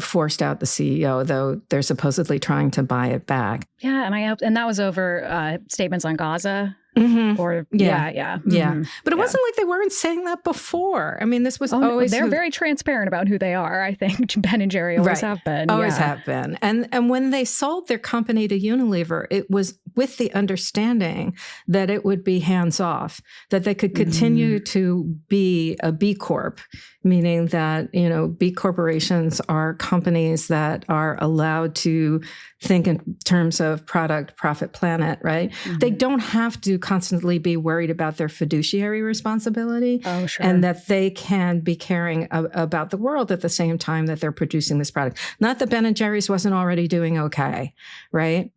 [SPEAKER 1] forced out the CEO, though they're supposedly trying to buy it back.
[SPEAKER 2] Yeah, and that was over statements on Gaza. Or But it wasn't like they weren't saying that before. I mean, this was always they're very transparent about who they are. I think Ben and Jerry always have been.
[SPEAKER 1] Always have been. And when they sold their company to Unilever, it was with the understanding that it would be hands off, that they could continue to be a B Corp, meaning that, B corporations are companies that are allowed to think in terms of product, profit, planet, right? They don't have to constantly be worried about their fiduciary responsibility, and that they can be caring about the world at the same time that they're producing this product. Not that Ben & Jerry's wasn't already doing okay, right?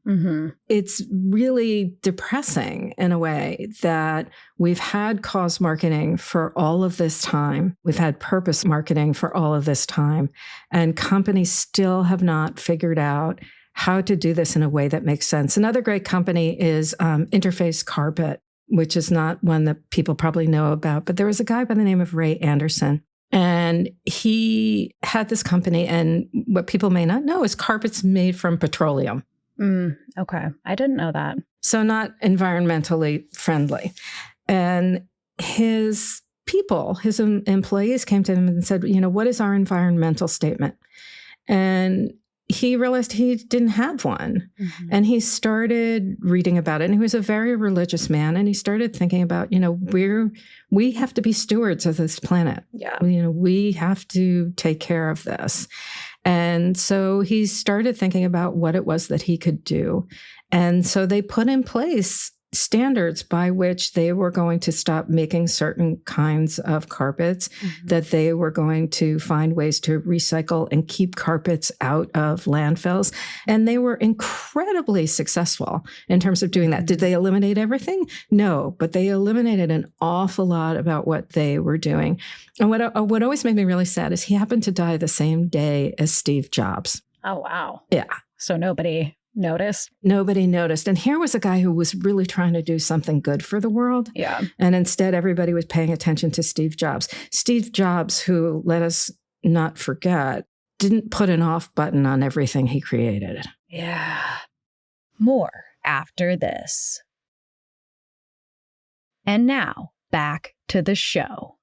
[SPEAKER 1] It's really depressing in a way that we've had cause marketing for all of this time. We've had purpose marketing for all of this time, and companies still have not figured out how to do this in a way that makes sense. Another great company is Interface Carpet, which is not one that people probably know about, but there was a guy by the name of Ray Anderson, and he had this company, and what people may not know is carpets made from petroleum.
[SPEAKER 2] Okay. I didn't know that.
[SPEAKER 1] So not environmentally friendly. And his people, his employees came to him and said, what is our environmental statement? And he realized he didn't have one. And he started reading about it. And he was a very religious man. And he started thinking about, we have to be stewards of this planet. We have to take care of this. And so he started thinking about what it was that he could do. And so they put in place standards by which they were going to stop making certain kinds of carpets, that they were going to find ways to recycle and keep carpets out of landfills. And they were incredibly successful in terms of doing that. Did they eliminate everything? No, but they eliminated an awful lot about what they were doing. And what always made me really sad is he happened to die the same day as Steve Jobs.
[SPEAKER 2] Oh, wow.
[SPEAKER 1] Yeah.
[SPEAKER 2] So nobody noticed.
[SPEAKER 1] Nobody noticed. And here was a guy who was really trying to do something good for the world. And instead, everybody was paying attention to Steve Jobs. Steve Jobs, who, let us not forget, didn't put an off button on everything he created.
[SPEAKER 2] More after this. And now, back to the show.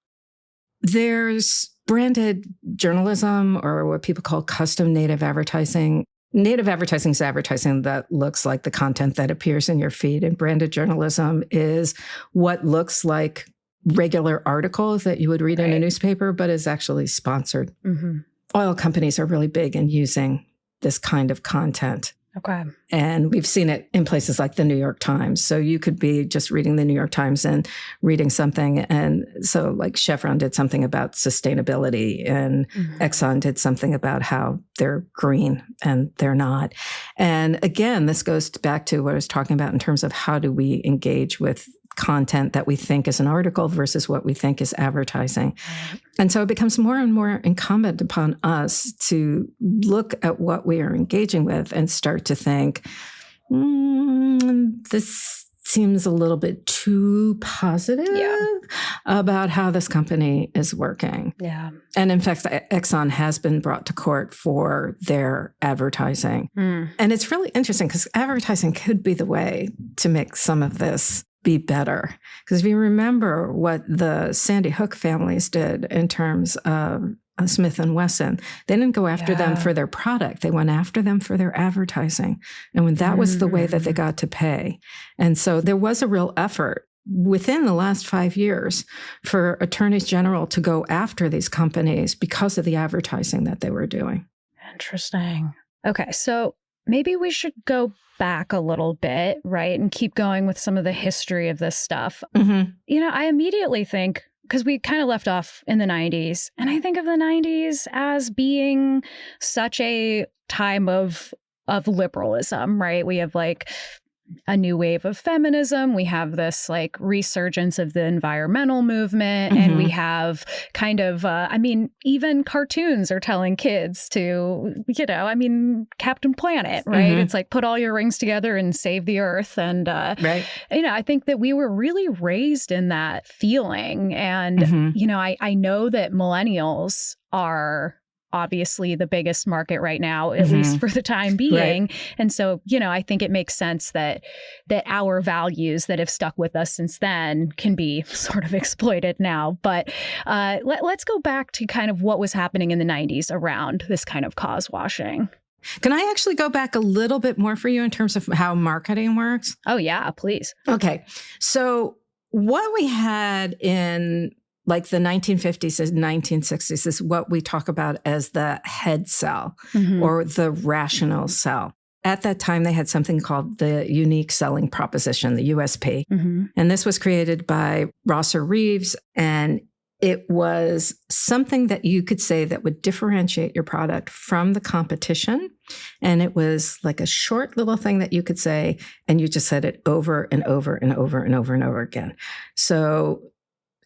[SPEAKER 1] There's branded journalism, or what people call custom native advertising. Native advertising is advertising that looks like the content that appears in your feed, and branded journalism is what looks like regular articles that you would read in a newspaper, but is actually sponsored. Oil companies are really big in using this kind of content.
[SPEAKER 2] Okay.
[SPEAKER 1] And we've seen it in places like the New York Times. So you could be just reading the New York Times and reading something. And so like Chevron did something about sustainability, and Exxon did something about how they're green and they're not. And again, this goes back to what I was talking about in terms of how do we engage with content that we think is an article versus what we think is advertising. And so it becomes more and more incumbent upon us to look at what we are engaging with and start to think, this seems a little bit too positive about how this company is working.
[SPEAKER 2] Yeah.
[SPEAKER 1] And in fact, Exxon has been brought to court for their advertising. And it's really interesting because advertising could be the way to make some of this be better. Because if you remember what the Sandy Hook families did in terms of Smith & Wesson, they didn't go after them for their product. They went after them for their advertising. And when that was the way that they got to pay. And so there was a real effort within the last 5 years for attorneys general to go after these companies because of the advertising that they were doing.
[SPEAKER 2] Interesting. Okay, so maybe we should go back a little bit, right? And keep going with some of the history of this stuff. You know, I immediately think, because we kind of left off in the 90s, and I think of the 90s as being such a time of liberalism, right? We have like a new wave of feminism. We have this like resurgence of the environmental movement. And we have kind of, even cartoons are telling kids to, Captain Planet, right? It's like, put all your rings together and save the earth. And, I think that we were really raised in that feeling. And, I know that millennials are obviously the biggest market right now, at least for the time being. And so, I think it makes sense that our values that have stuck with us since then can be sort of exploited now. But let's go back to kind of what was happening in the 90s around this kind of cause washing.
[SPEAKER 1] Can I actually go back a little bit more for you in terms of how marketing works?
[SPEAKER 2] Oh, yeah, please.
[SPEAKER 1] Okay. So what we had in like the 1950s and 1960s is what we talk about as the head sell or the rational sell. At that time, they had something called the unique selling proposition, the USP. And this was created by Rosser Reeves. And it was something that you could say that would differentiate your product from the competition. And it was like a short little thing that you could say, and you just said it over and over and over and over and over again. So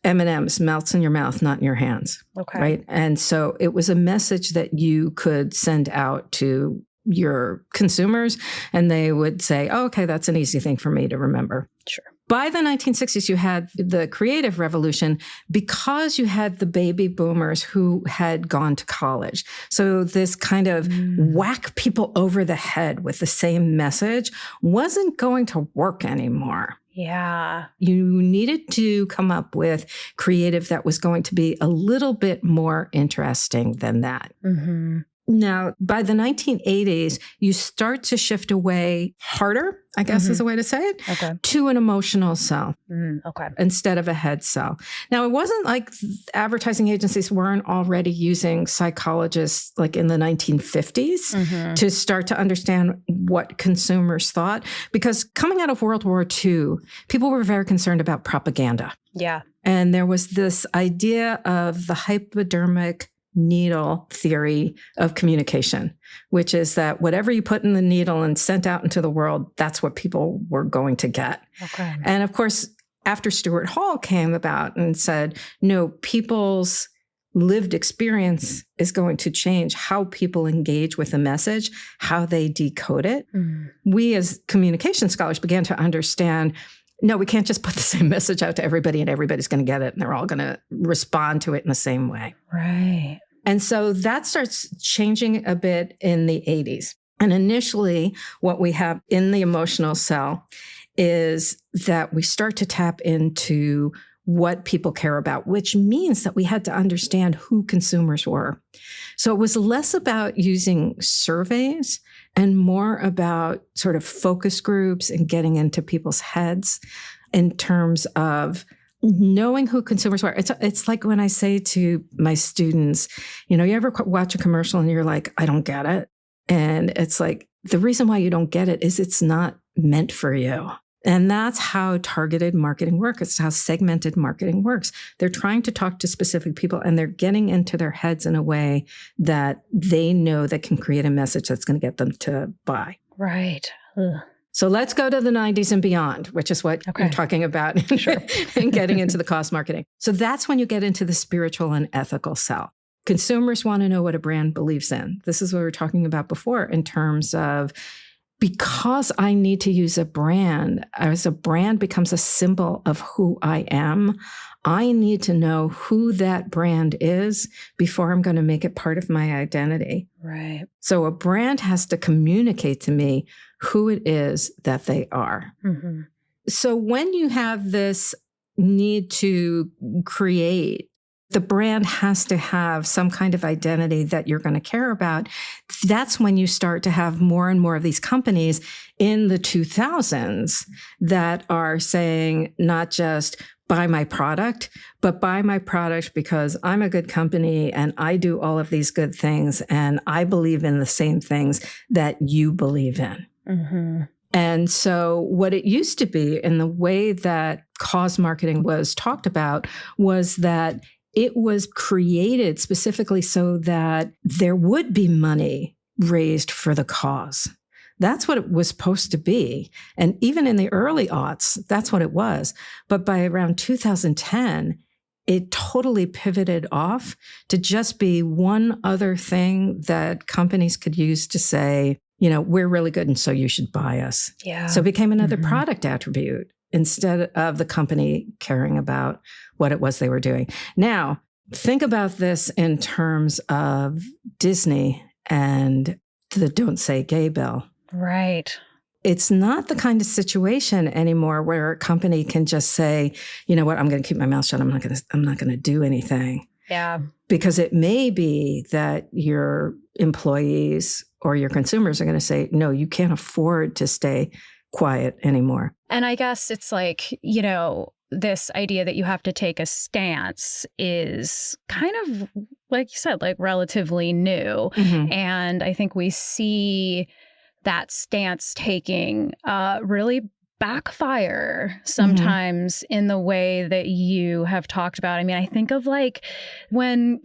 [SPEAKER 1] M&M's melts in your mouth, not in your hands. Okay. Right. And so it was a message that you could send out to your consumers, and they would say, oh, okay, that's an easy thing for me to remember.
[SPEAKER 2] Sure.
[SPEAKER 1] By the 1960s, you had the creative revolution because you had the baby boomers who had gone to college. So this kind of whack people over the head with the same message wasn't going to work anymore.
[SPEAKER 2] Yeah.
[SPEAKER 1] You needed to come up with creative that was going to be a little bit more interesting than that. Now, by the 1980s, you start to shift away harder, I guess is a way to say it, to an emotional sell instead of a head sell. Now, it wasn't like advertising agencies weren't already using psychologists like in the 1950s to start to understand what consumers thought. Because coming out of World War II, people were very concerned about propaganda.
[SPEAKER 2] Yeah.
[SPEAKER 1] And there was this idea of the hypodermic needle theory of communication, which is that whatever you put in the needle and sent out into the world, that's what people were going to get. Okay. And of course, after Stuart Hall came about and said, no, people's lived experience is going to change how people engage with a message, how they decode it. We as communication scholars began to understand, no, we can't just put the same message out to everybody and everybody's going to get it and they're all going to respond to it in the same way.
[SPEAKER 2] Right.
[SPEAKER 1] And so that starts changing a bit in the 80s. And initially, what we have in the emotional sell is that we start to tap into what people care about, which means that we had to understand who consumers were. So it was less about using surveys and more about sort of focus groups and getting into people's heads in terms of knowing who consumers were. It's like when I say to my students, you ever watch a commercial and you're like, I don't get it. And it's like, the reason why you don't get it is it's not meant for you. And that's how targeted marketing works. It's how segmented marketing works. They're trying to talk to specific people and they're getting into their heads in a way that they know that can create a message that's going to get them to buy.
[SPEAKER 2] Right. Ugh.
[SPEAKER 1] So let's go to the 90s and beyond, which is what you're talking about and getting into the cost marketing. So that's when you get into the spiritual and ethical sell. Consumers want to know what a brand believes in. This is what we were talking about before in terms of, because I need to use a brand, as a brand becomes a symbol of who I am, I need to know who that brand is before I'm going to make it part of my identity.
[SPEAKER 2] Right.
[SPEAKER 1] So a brand has to communicate to me who it is that they are. Mm-hmm. So when you have this need to create, the brand has to have some kind of identity that you're going to care about. That's when you start to have more and more of these companies in the 2000s that are saying not just buy my product, but buy my product because I'm a good company and I do all of these good things and I believe in the same things that you believe in. Mm-hmm. And so what it used to be, in the way that cause marketing was talked about, was that it was created specifically so that there would be money raised for the cause. That's what it was supposed to be. And even in the early aughts, that's what it was. But by around 2010, it totally pivoted off to just be one other thing that companies could use to say, we're really good and so you should buy us.
[SPEAKER 2] Yeah.
[SPEAKER 1] So it became another product attribute instead of the company caring about what it was they were doing. Now, think about this in terms of Disney and the Don't Say Gay bill.
[SPEAKER 2] Right.
[SPEAKER 1] It's not the kind of situation anymore where a company can just say, you know what, I'm going to keep my mouth shut. I'm not going to do anything.
[SPEAKER 2] Yeah.
[SPEAKER 1] Because it may be that your employees or your consumers are going to say, no, you can't afford to stay quiet anymore.
[SPEAKER 2] And I guess it's like, this idea that you have to take a stance is kind of, like you said, like relatively new. Mm-hmm. And I think we see that stance taking really backfire sometimes in the way that you have talked about. I mean, I think of like when,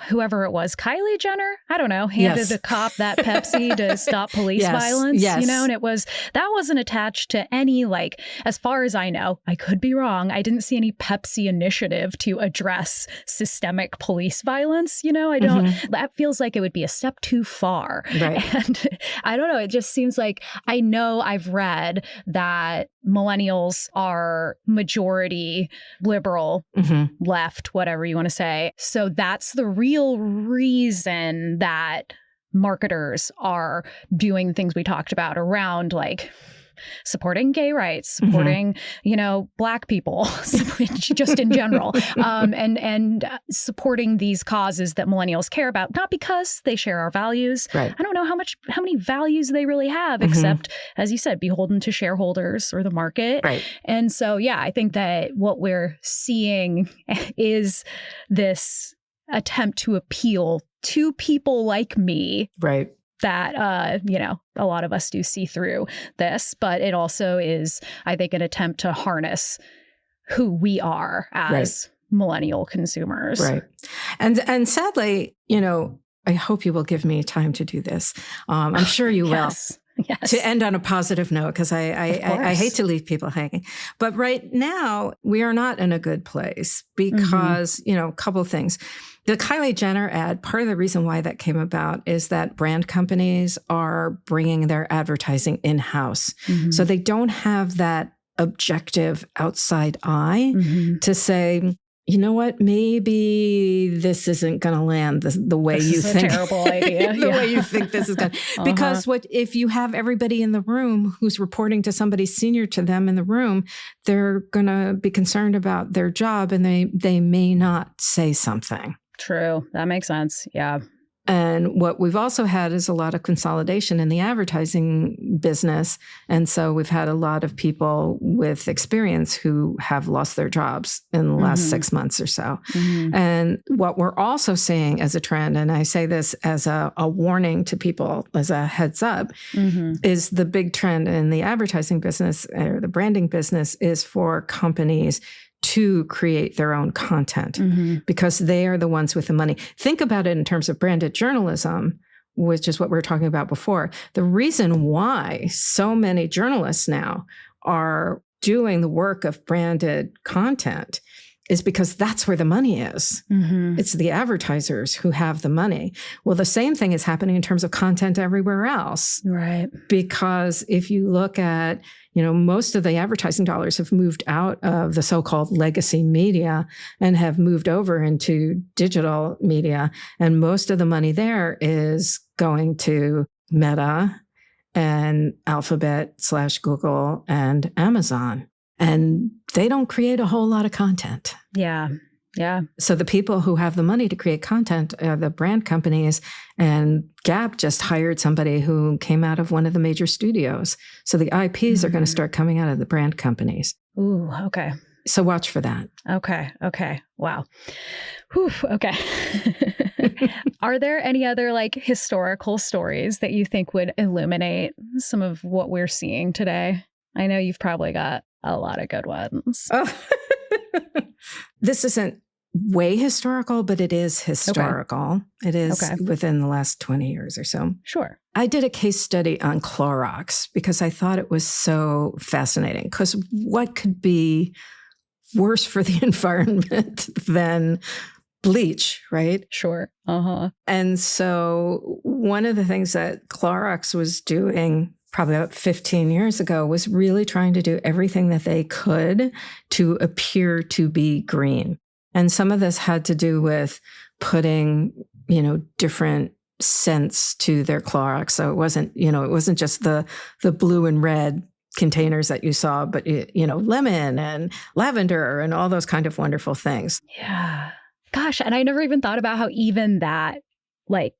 [SPEAKER 2] whoever it was, Kylie Jenner, I don't know, handed a cop that Pepsi to stop police violence, and that wasn't attached to any, like, as far as I know, I could be wrong, I didn't see any Pepsi initiative to address systemic police violence. I don't, that feels like it would be a step too far.
[SPEAKER 1] Right.
[SPEAKER 2] And I don't know, it just seems like, I know I've read that millennials are majority liberal, left, whatever you want to say. So that's the real reason that marketers are doing things we talked about around, like, supporting gay rights, supporting, Black people, just in general, and supporting these causes that millennials care about, not because they share our values.
[SPEAKER 1] Right.
[SPEAKER 2] I don't know how many values they really have, except, as you said, beholden to shareholders or the market.
[SPEAKER 1] Right.
[SPEAKER 2] And so, I think that what we're seeing is this attempt to appeal to people like me.
[SPEAKER 1] Right.
[SPEAKER 2] That, a lot of us do see through this, but it also is, I think, an attempt to harness who we are as millennial consumers. Right.
[SPEAKER 1] And sadly, I hope you will give me time to do this. I'm sure you will.
[SPEAKER 2] Yes.
[SPEAKER 1] To end on a positive note, because I hate to leave people hanging. But right now, we are not in a good place because, a couple of things. The Kylie Jenner ad, part of the reason why that came about is that brand companies are bringing their advertising in-house. So they don't have that objective outside eye to say, you know what, maybe this isn't going to land the way you think.
[SPEAKER 2] This is a terrible idea.
[SPEAKER 1] The way you think this is going to. Because if you have everybody in the room who's reporting to somebody senior to them in the room, they're going to be concerned about their job and they may not say something.
[SPEAKER 2] True. That makes sense. Yeah.
[SPEAKER 1] And what we've also had is a lot of consolidation in the advertising business. And so we've had a lot of people with experience who have lost their jobs in the last 6 months or so. And what we're also seeing as a trend, and I say this as a warning to people, as a heads up, is the big trend in the advertising business or the branding business is for companies to create their own content because they are the ones with the money. Think about it in terms of branded journalism, which is what we were talking about before. The reason why so many journalists now are doing the work of branded content is because that's where the money is. It's the advertisers who have the money. Well, the same thing is happening in terms of content everywhere else.
[SPEAKER 2] Right.
[SPEAKER 1] Because if you look at, most of the advertising dollars have moved out of the so-called legacy media and have moved over into digital media. And most of the money there is going to Meta and Alphabet/Google and Amazon. And they don't create a whole lot of content.
[SPEAKER 2] Yeah. Yeah.
[SPEAKER 1] So the people who have the money to create content are the brand companies. And Gap just hired somebody who came out of one of the major studios. So the IPs are going to start coming out of the brand companies.
[SPEAKER 2] Ooh, okay.
[SPEAKER 1] So watch for that.
[SPEAKER 2] Okay. Wow. Whew, okay. Are there any other historical stories that you think would illuminate some of what we're seeing today? I know you've probably got a lot of good ones.
[SPEAKER 1] Oh. This isn't way historical, but it is historical. Okay. It is within the last 20 years or so.
[SPEAKER 2] Sure.
[SPEAKER 1] I did a case study on Clorox because I thought it was so fascinating. Because what could be worse for the environment than bleach, right?
[SPEAKER 2] Sure.
[SPEAKER 1] And so one of the things that Clorox was doing probably about 15 years ago was really trying to do everything that they could to appear to be green. And some of this had to do with putting, different scents to their Clorox. So it wasn't just the blue and red containers that you saw, but, lemon and lavender and all those kind of wonderful things.
[SPEAKER 2] Yeah. Gosh. And I never even thought about how even that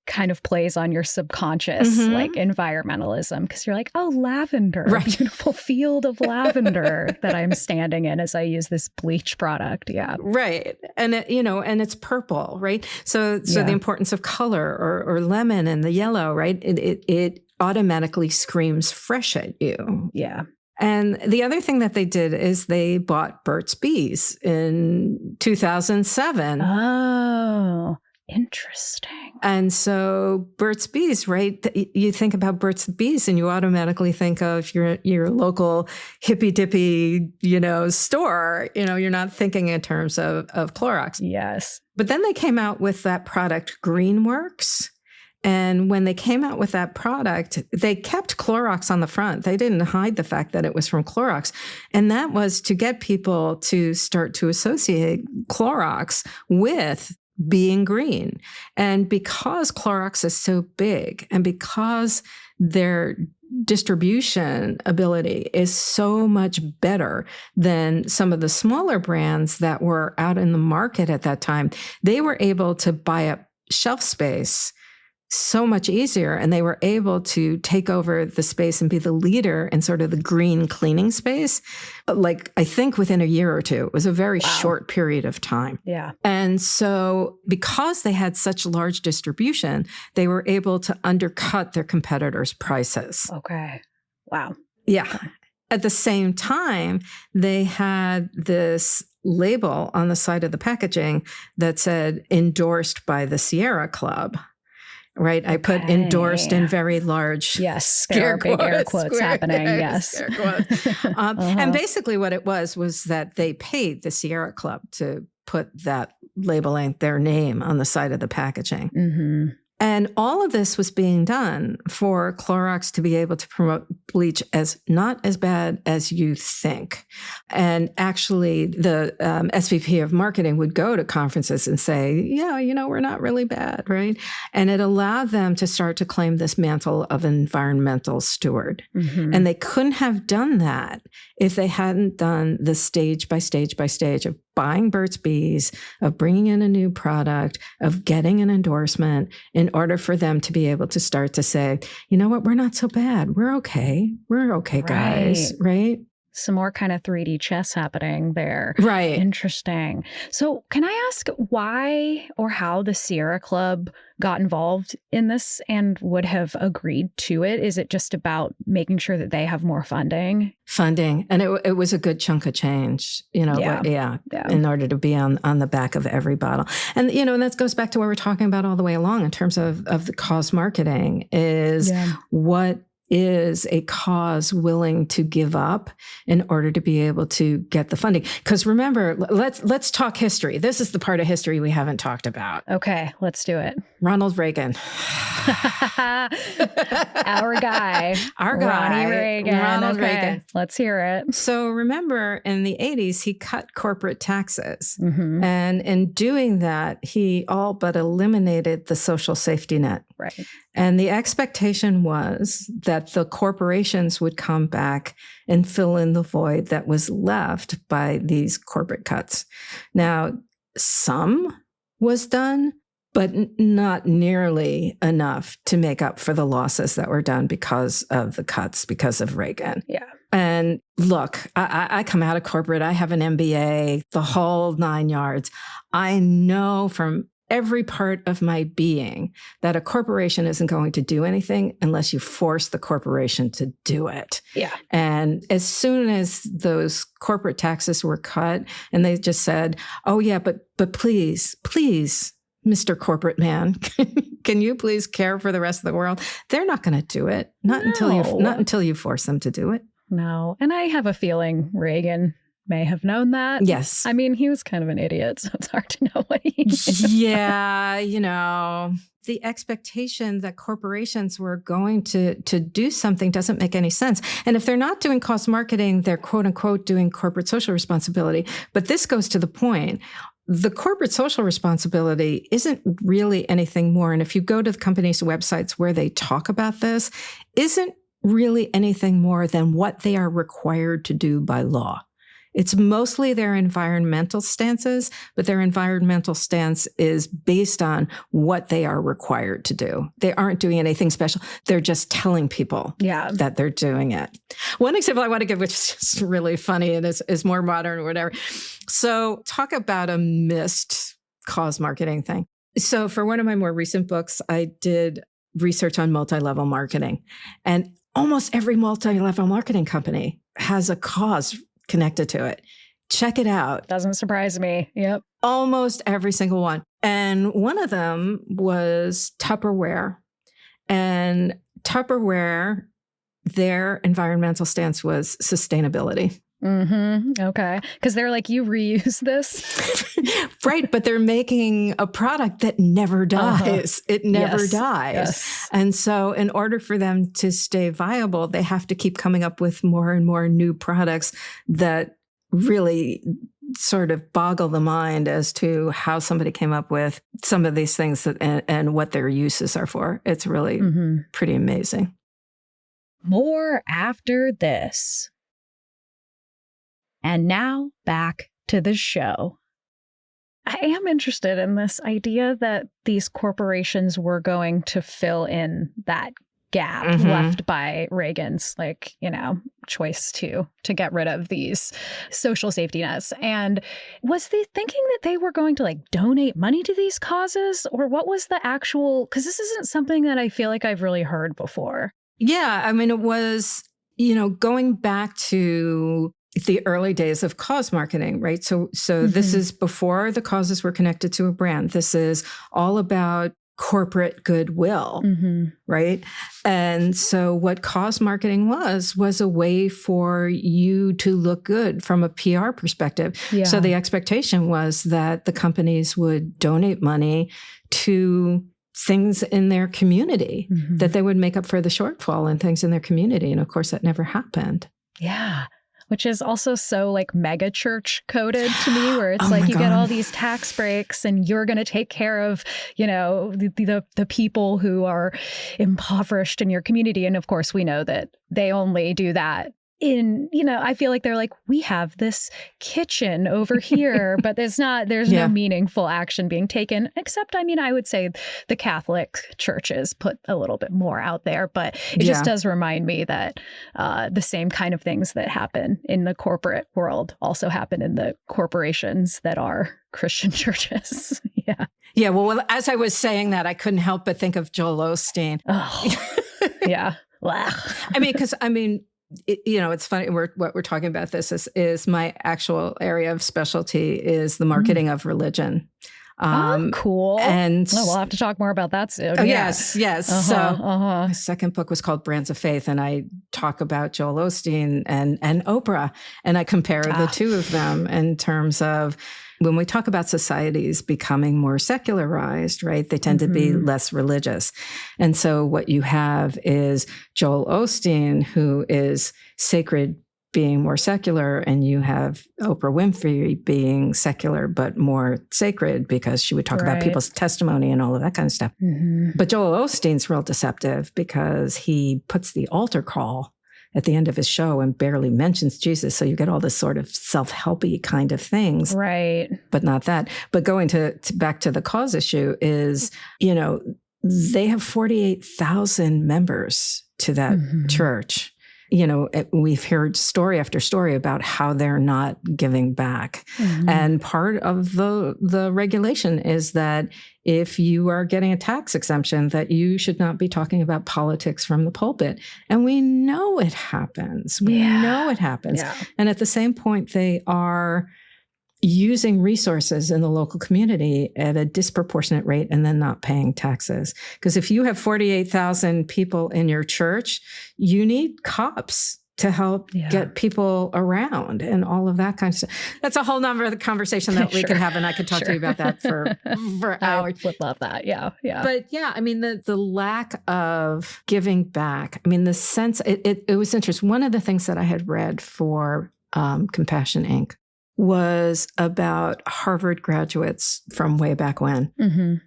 [SPEAKER 2] kind of plays on your subconscious, environmentalism, because you're oh, lavender, right. A beautiful field of lavender that I'm standing in as I use this bleach product. Yeah.
[SPEAKER 1] Right. And, and it's purple, right? So the importance of color or lemon and the yellow, right? It automatically screams fresh at you.
[SPEAKER 2] Yeah.
[SPEAKER 1] And the other thing that they did is they bought Burt's Bees in 2007.
[SPEAKER 2] Oh, interesting.
[SPEAKER 1] And so Burt's Bees, right? You think about Burt's Bees and you automatically think of your local hippy dippy, store. You're not thinking in terms of Clorox.
[SPEAKER 2] Yes.
[SPEAKER 1] But then they came out with that product, Greenworks. And when they came out with that product, they kept Clorox on the front. They didn't hide the fact that it was from Clorox. And that was to get people to start to associate Clorox with being green. And because Clorox is so big and because their distribution ability is so much better than some of the smaller brands that were out in the market at that time, they were able to buy up shelf space so much easier. And they were able to take over the space and be the leader in sort of the green cleaning space. I think within a year or two. It was a very short period of time.
[SPEAKER 2] Yeah.
[SPEAKER 1] And so because they had such large distribution, they were able to undercut their competitors' prices.
[SPEAKER 2] Okay. Wow.
[SPEAKER 1] Yeah. At the same time, they had this label on the side of the packaging that said endorsed by the Sierra Club. Right. I put endorsed in very large
[SPEAKER 2] scare quotes. Big air quotes happening. Yes.
[SPEAKER 1] Scare quotes. And basically what it was that they paid the Sierra Club to put that labeling their name on the side of the packaging.
[SPEAKER 2] Mm-hmm.
[SPEAKER 1] And all of this was being done for Clorox to be able to promote bleach as not as bad as you think. And actually, the SVP of marketing would go to conferences and say, yeah, we're not really bad, right? And it allowed them to start to claim this mantle of environmental steward. Mm-hmm. And they couldn't have done that if they hadn't done the stage by stage by stage of buying Burt's Bees, of bringing in a new product, of getting an endorsement in order for them to be able to start to say, you know what, we're not so bad. We're okay. We're okay, guys. Right?
[SPEAKER 2] Some more kind of 3D chess happening there.
[SPEAKER 1] Right.
[SPEAKER 2] Interesting. So can I ask why or how the Sierra Club got involved in this and would have agreed to it? Is it just about making sure that they have more funding?
[SPEAKER 1] Funding. And it was a good chunk of change, in order to be on the back of every bottle. And, and that goes back to what we're talking about all the way along in terms of the cause marketing is what is a cause willing to give up in order to be able to get the funding. Because remember, let's talk history. This is the part of history we haven't talked about.
[SPEAKER 2] Okay, let's do it.
[SPEAKER 1] Ronald Reagan.
[SPEAKER 2] Our guy. Ronnie Reagan.
[SPEAKER 1] Ronald Reagan.
[SPEAKER 2] Let's hear it.
[SPEAKER 1] So remember, in the 80s, he cut corporate taxes. Mm-hmm. And in doing that, he all but eliminated the social safety net.
[SPEAKER 2] Right.
[SPEAKER 1] And the expectation was that the corporations would come back and fill in the void that was left by these corporate cuts. Now, some was done, but not nearly enough to make up for the losses that were done because of the cuts, because of Reagan.
[SPEAKER 2] Yeah.
[SPEAKER 1] And look, I come out of corporate. I have an MBA, the whole 9 yards. I know from every part of my being that a corporation isn't going to do anything unless you force the corporation to do it.
[SPEAKER 2] Yeah.
[SPEAKER 1] And as soon as those corporate taxes were cut and they just said, oh yeah, but please, Mr. Corporate Man, can you please care for the rest of the world? They're not going to do it. Not until you force them to do it.
[SPEAKER 2] No. And I have a feeling Reagan may have known that.
[SPEAKER 1] Yes.
[SPEAKER 2] I mean, he was kind of an idiot, so it's hard to know what he knew.
[SPEAKER 1] Yeah, the expectation that corporations were going to do something doesn't make any sense. And if they're not doing cost marketing, they're quote unquote doing corporate social responsibility. But this goes to the point. The corporate social responsibility isn't really anything more. And if you go to the company's websites where they talk about this, isn't really anything more than what they are required to do by law. It's mostly their environmental stances, but their environmental stance is based on what they are required to do. They aren't doing anything special. They're just telling people that they're doing it. One example I want to give, which is just really funny and is more modern or whatever. So talk about a missed cause marketing thing. So for one of my more recent books, I did research on multi-level marketing. And almost every multi-level marketing company has a cause connected to it. Check it out.
[SPEAKER 2] Doesn't surprise me. Yep.
[SPEAKER 1] Almost every single one. And one of them was Tupperware. And Tupperware, their environmental stance was sustainability.
[SPEAKER 2] Mm-hmm. Okay. Because they're like, you reuse this.
[SPEAKER 1] Right. But they're making a product that never dies. It never dies.
[SPEAKER 2] Yes.
[SPEAKER 1] And so in order for them to stay viable, they have to keep coming up with more and more new products that really sort of boggle the mind as to how somebody came up with some of these things and what their uses are for. It's really pretty amazing.
[SPEAKER 2] More after this. And now back to the show. I am interested in this idea that these corporations were going to fill in that gap left by Reagan's, choice to get rid of these social safety nets. And was the thinking that they were going to donate money to these causes, or what was the actual, because this isn't something that I feel like I've really heard before.
[SPEAKER 1] Yeah. I mean, it was, going back to the early days of cause marketing, right? So this is before the causes were connected to a brand. This is all about corporate goodwill, right? And so what cause marketing was a way for you to look good from a PR perspective. Yeah. So the expectation was that the companies would donate money to things in their community, that they would make up for the shortfall and things in their community. And of course, that never happened.
[SPEAKER 2] Yeah. Which is also so like mega church coded to me, where it's like you get all these tax breaks and you're going to take care of, the people who are impoverished in your community. And of course, we know that they only do that I feel like they're like, we have this kitchen over here, but there's no meaningful action being taken, except, I would say the Catholic churches put a little bit more out there, but it just does remind me that the same kind of things that happen in the corporate world also happen in the corporations that are Christian churches.
[SPEAKER 1] Yeah. Well, as I was saying that, I couldn't help but think of Joel Osteen.
[SPEAKER 2] Oh, yeah.
[SPEAKER 1] It's funny. What we're talking about this is my actual area of specialty is the marketing of religion.
[SPEAKER 2] Cool.
[SPEAKER 1] And
[SPEAKER 2] we'll have to talk more about that soon.
[SPEAKER 1] Oh, yes. So my second book was called Brands of Faith, and I talk about Joel Osteen and Oprah, and I compare the two of them in terms of when we talk about societies becoming more secularized, right? They tend to be less religious. And so what you have is Joel Osteen, who is sacred being more secular, and you have Oprah Winfrey being secular but more sacred because she would talk about people's testimony and all of that kind of stuff. But Joel Osteen's real deceptive because he puts the altar call at the end of his show and barely mentions Jesus. So you get all this sort of self-helpy kind of things.
[SPEAKER 2] Right.
[SPEAKER 1] But not that. But going back to the cause issue is, they have 48,000 members to that church. We've heard story after story about how they're not giving back. And part of the regulation is that if you are getting a tax exemption, that you should not be talking about politics from the pulpit. And we know it happens. We know it happens. Yeah. And at the same point, they are using resources in the local community at a disproportionate rate and then not paying taxes. Because if you have 48,000 people in your church, you need cops to help get people around and all of that kind of stuff. That's a whole number of the conversation that we could have, and I could talk to you about that for hours.
[SPEAKER 2] I would love that. Yeah.
[SPEAKER 1] But the lack of giving back, the sense, it was interesting. One of the things that I had read for Compassion Inc. was about Harvard graduates from way back when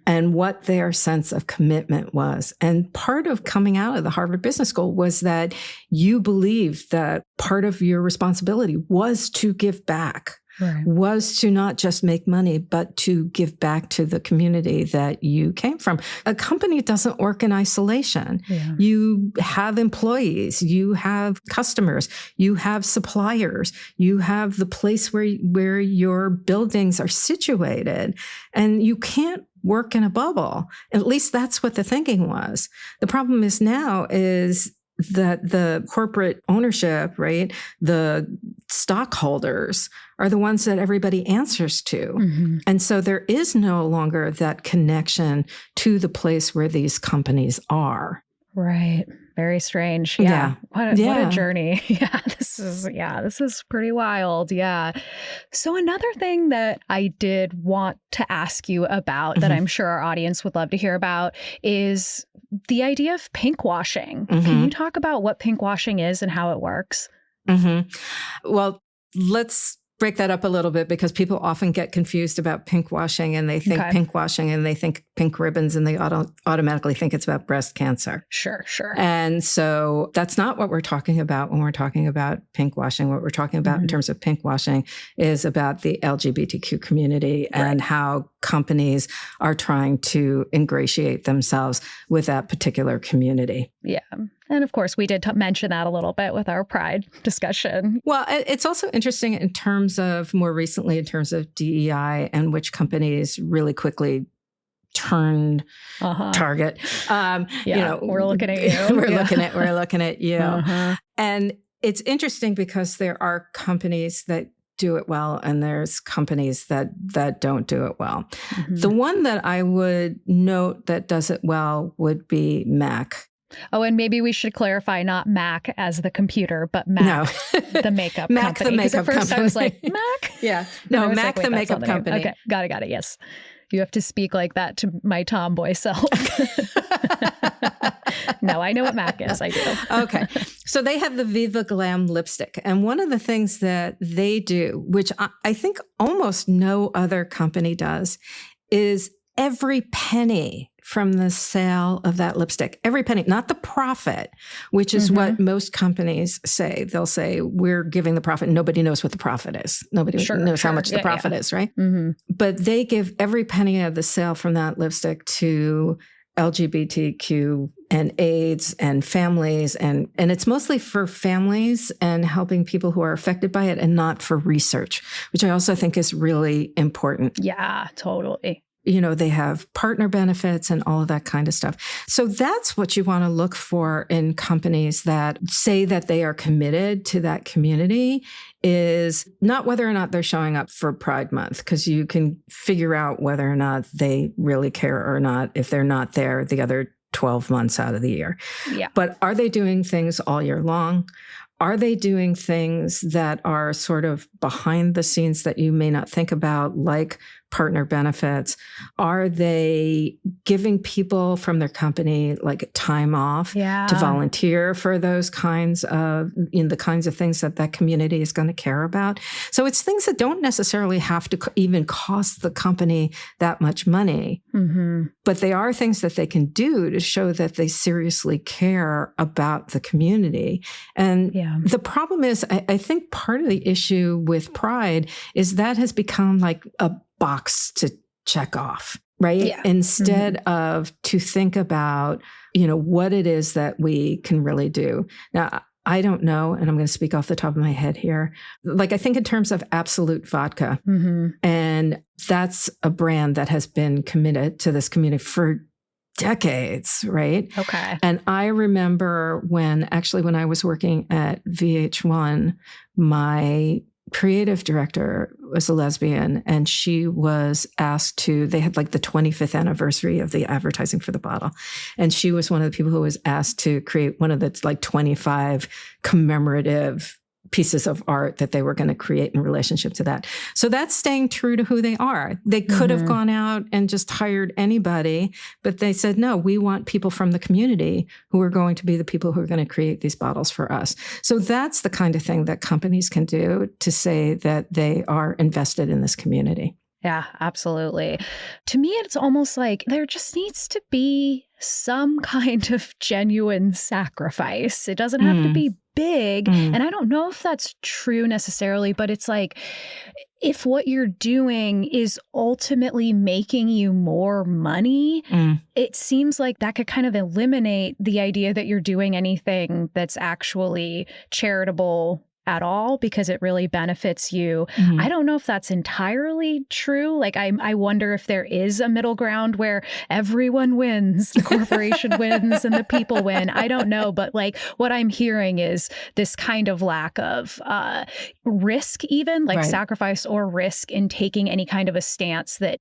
[SPEAKER 1] and what their sense of commitment was. And part of coming out of the Harvard Business School was that you believed that part of your responsibility was to give back. Was to not just make money, but to give back to the community that you came from. A company doesn't work in isolation. You have employees, you have customers, you have suppliers, you have the place where your buildings are situated, and you can't work in a bubble. At least that's what the thinking was. The problem is now is that the corporate ownership, right, the stockholders are the ones that everybody answers to. And so there is no longer that connection to the place where these companies are.
[SPEAKER 2] Right. Very strange. Yeah. What a journey. This is pretty wild. Yeah. So another thing that I did want to ask you about that I'm sure our audience would love to hear about is the idea of pinkwashing. Can you talk about what pinkwashing is and how it works?
[SPEAKER 1] Well, let's break that up a little bit because people often get confused about pinkwashing and they think pinkwashing and they think pink ribbons and they automatically think it's about breast cancer.
[SPEAKER 2] Sure.
[SPEAKER 1] And so that's not what we're talking about when we're talking about pinkwashing. What we're talking about in terms of pinkwashing is about the LGBTQ community and how companies are trying to ingratiate themselves with that particular community.
[SPEAKER 2] Yeah. And of course, we did mention that a little bit with our Pride discussion.
[SPEAKER 1] Well, it's also interesting in terms of more recently, in terms of DEI and which companies really quickly turned target.
[SPEAKER 2] We're looking at you.
[SPEAKER 1] We're looking at you. And it's interesting because there are companies that do it well and there's companies that don't do it well. The one that I would note that does it well would be Mac.
[SPEAKER 2] Oh, and maybe we should clarify not Mac as the computer, but Mac, the makeup
[SPEAKER 1] Mac,
[SPEAKER 2] company.
[SPEAKER 1] the makeup
[SPEAKER 2] at first
[SPEAKER 1] company.
[SPEAKER 2] I was like, Mac?
[SPEAKER 1] No, Mac, the makeup company.
[SPEAKER 2] Okay, got it, yes. You have to speak like that to my tomboy self. No, I know what MAC is. I do.
[SPEAKER 1] Okay. So they have the Viva Glam lipstick. And one of the things that they do, which I think almost no other company does, is every penny from the sale of that lipstick, every penny, not the profit, which is what most companies say. They'll say, we're giving the profit. Nobody knows what the profit is. Nobody knows how much the profit is, right? But they give every penny of the sale from that lipstick to LGBTQ and AIDS and families. And it's mostly for families and helping people who are affected by it and not for research, which I also think is really important.
[SPEAKER 2] Yeah, totally.
[SPEAKER 1] You know, they have partner benefits and all of that kind of stuff. So that's what you want to look for in companies that say that they are committed to that community, is not whether or not they're showing up for Pride Month, because you can figure out whether or not they really care or not if they're not there the other 12 months out of the year.
[SPEAKER 2] Yeah.
[SPEAKER 1] But are they doing things all year long? Are they doing things that are sort of behind the scenes that you may not think about, like partner benefits? Are they giving people from their company like time off to volunteer for those kinds of, the kinds of things that community is going to care about? So it's things that don't necessarily have to even cost the company that much money, but they are things that they can do to show that they seriously care about the community. And the problem is, I think part of the issue with Pride is that has become like a box to check off, right?
[SPEAKER 2] Yeah.
[SPEAKER 1] Instead of to think about, what it is that we can really do. Now, I don't know, and I'm going to speak off the top of my head here. Like, I think in terms of Absolute Vodka, and that's a brand that has been committed to this community for decades, right?
[SPEAKER 2] Okay.
[SPEAKER 1] And I remember when I was working at VH1, my creative director was a lesbian, and she was asked they had like the 25th anniversary of the advertising for the bottle. And she was one of the people who was asked to create one of the like 25 commemorative pieces of art that they were going to create in relationship to that. So that's staying true to who they are. They could have gone out and just hired anybody, but they said, no, we want people from the community who are going to be the people who are going to create these bottles for us. So that's the kind of thing that companies can do to say that they are invested in this community.
[SPEAKER 2] Yeah, absolutely. To me, it's almost like there just needs to be some kind of genuine sacrifice. It doesn't have to be big. And I don't know if that's true necessarily, but it's like, if what you're doing is ultimately making you more money, it seems like that could kind of eliminate the idea that you're doing anything that's actually charitable at all, because it really benefits you. I don't know if that's entirely true. Like, I wonder if there is a middle ground where everyone wins, the corporation wins and the people win. I don't know. But like, what I'm hearing is this kind of lack of risk, even like sacrifice or risk in taking any kind of a stance that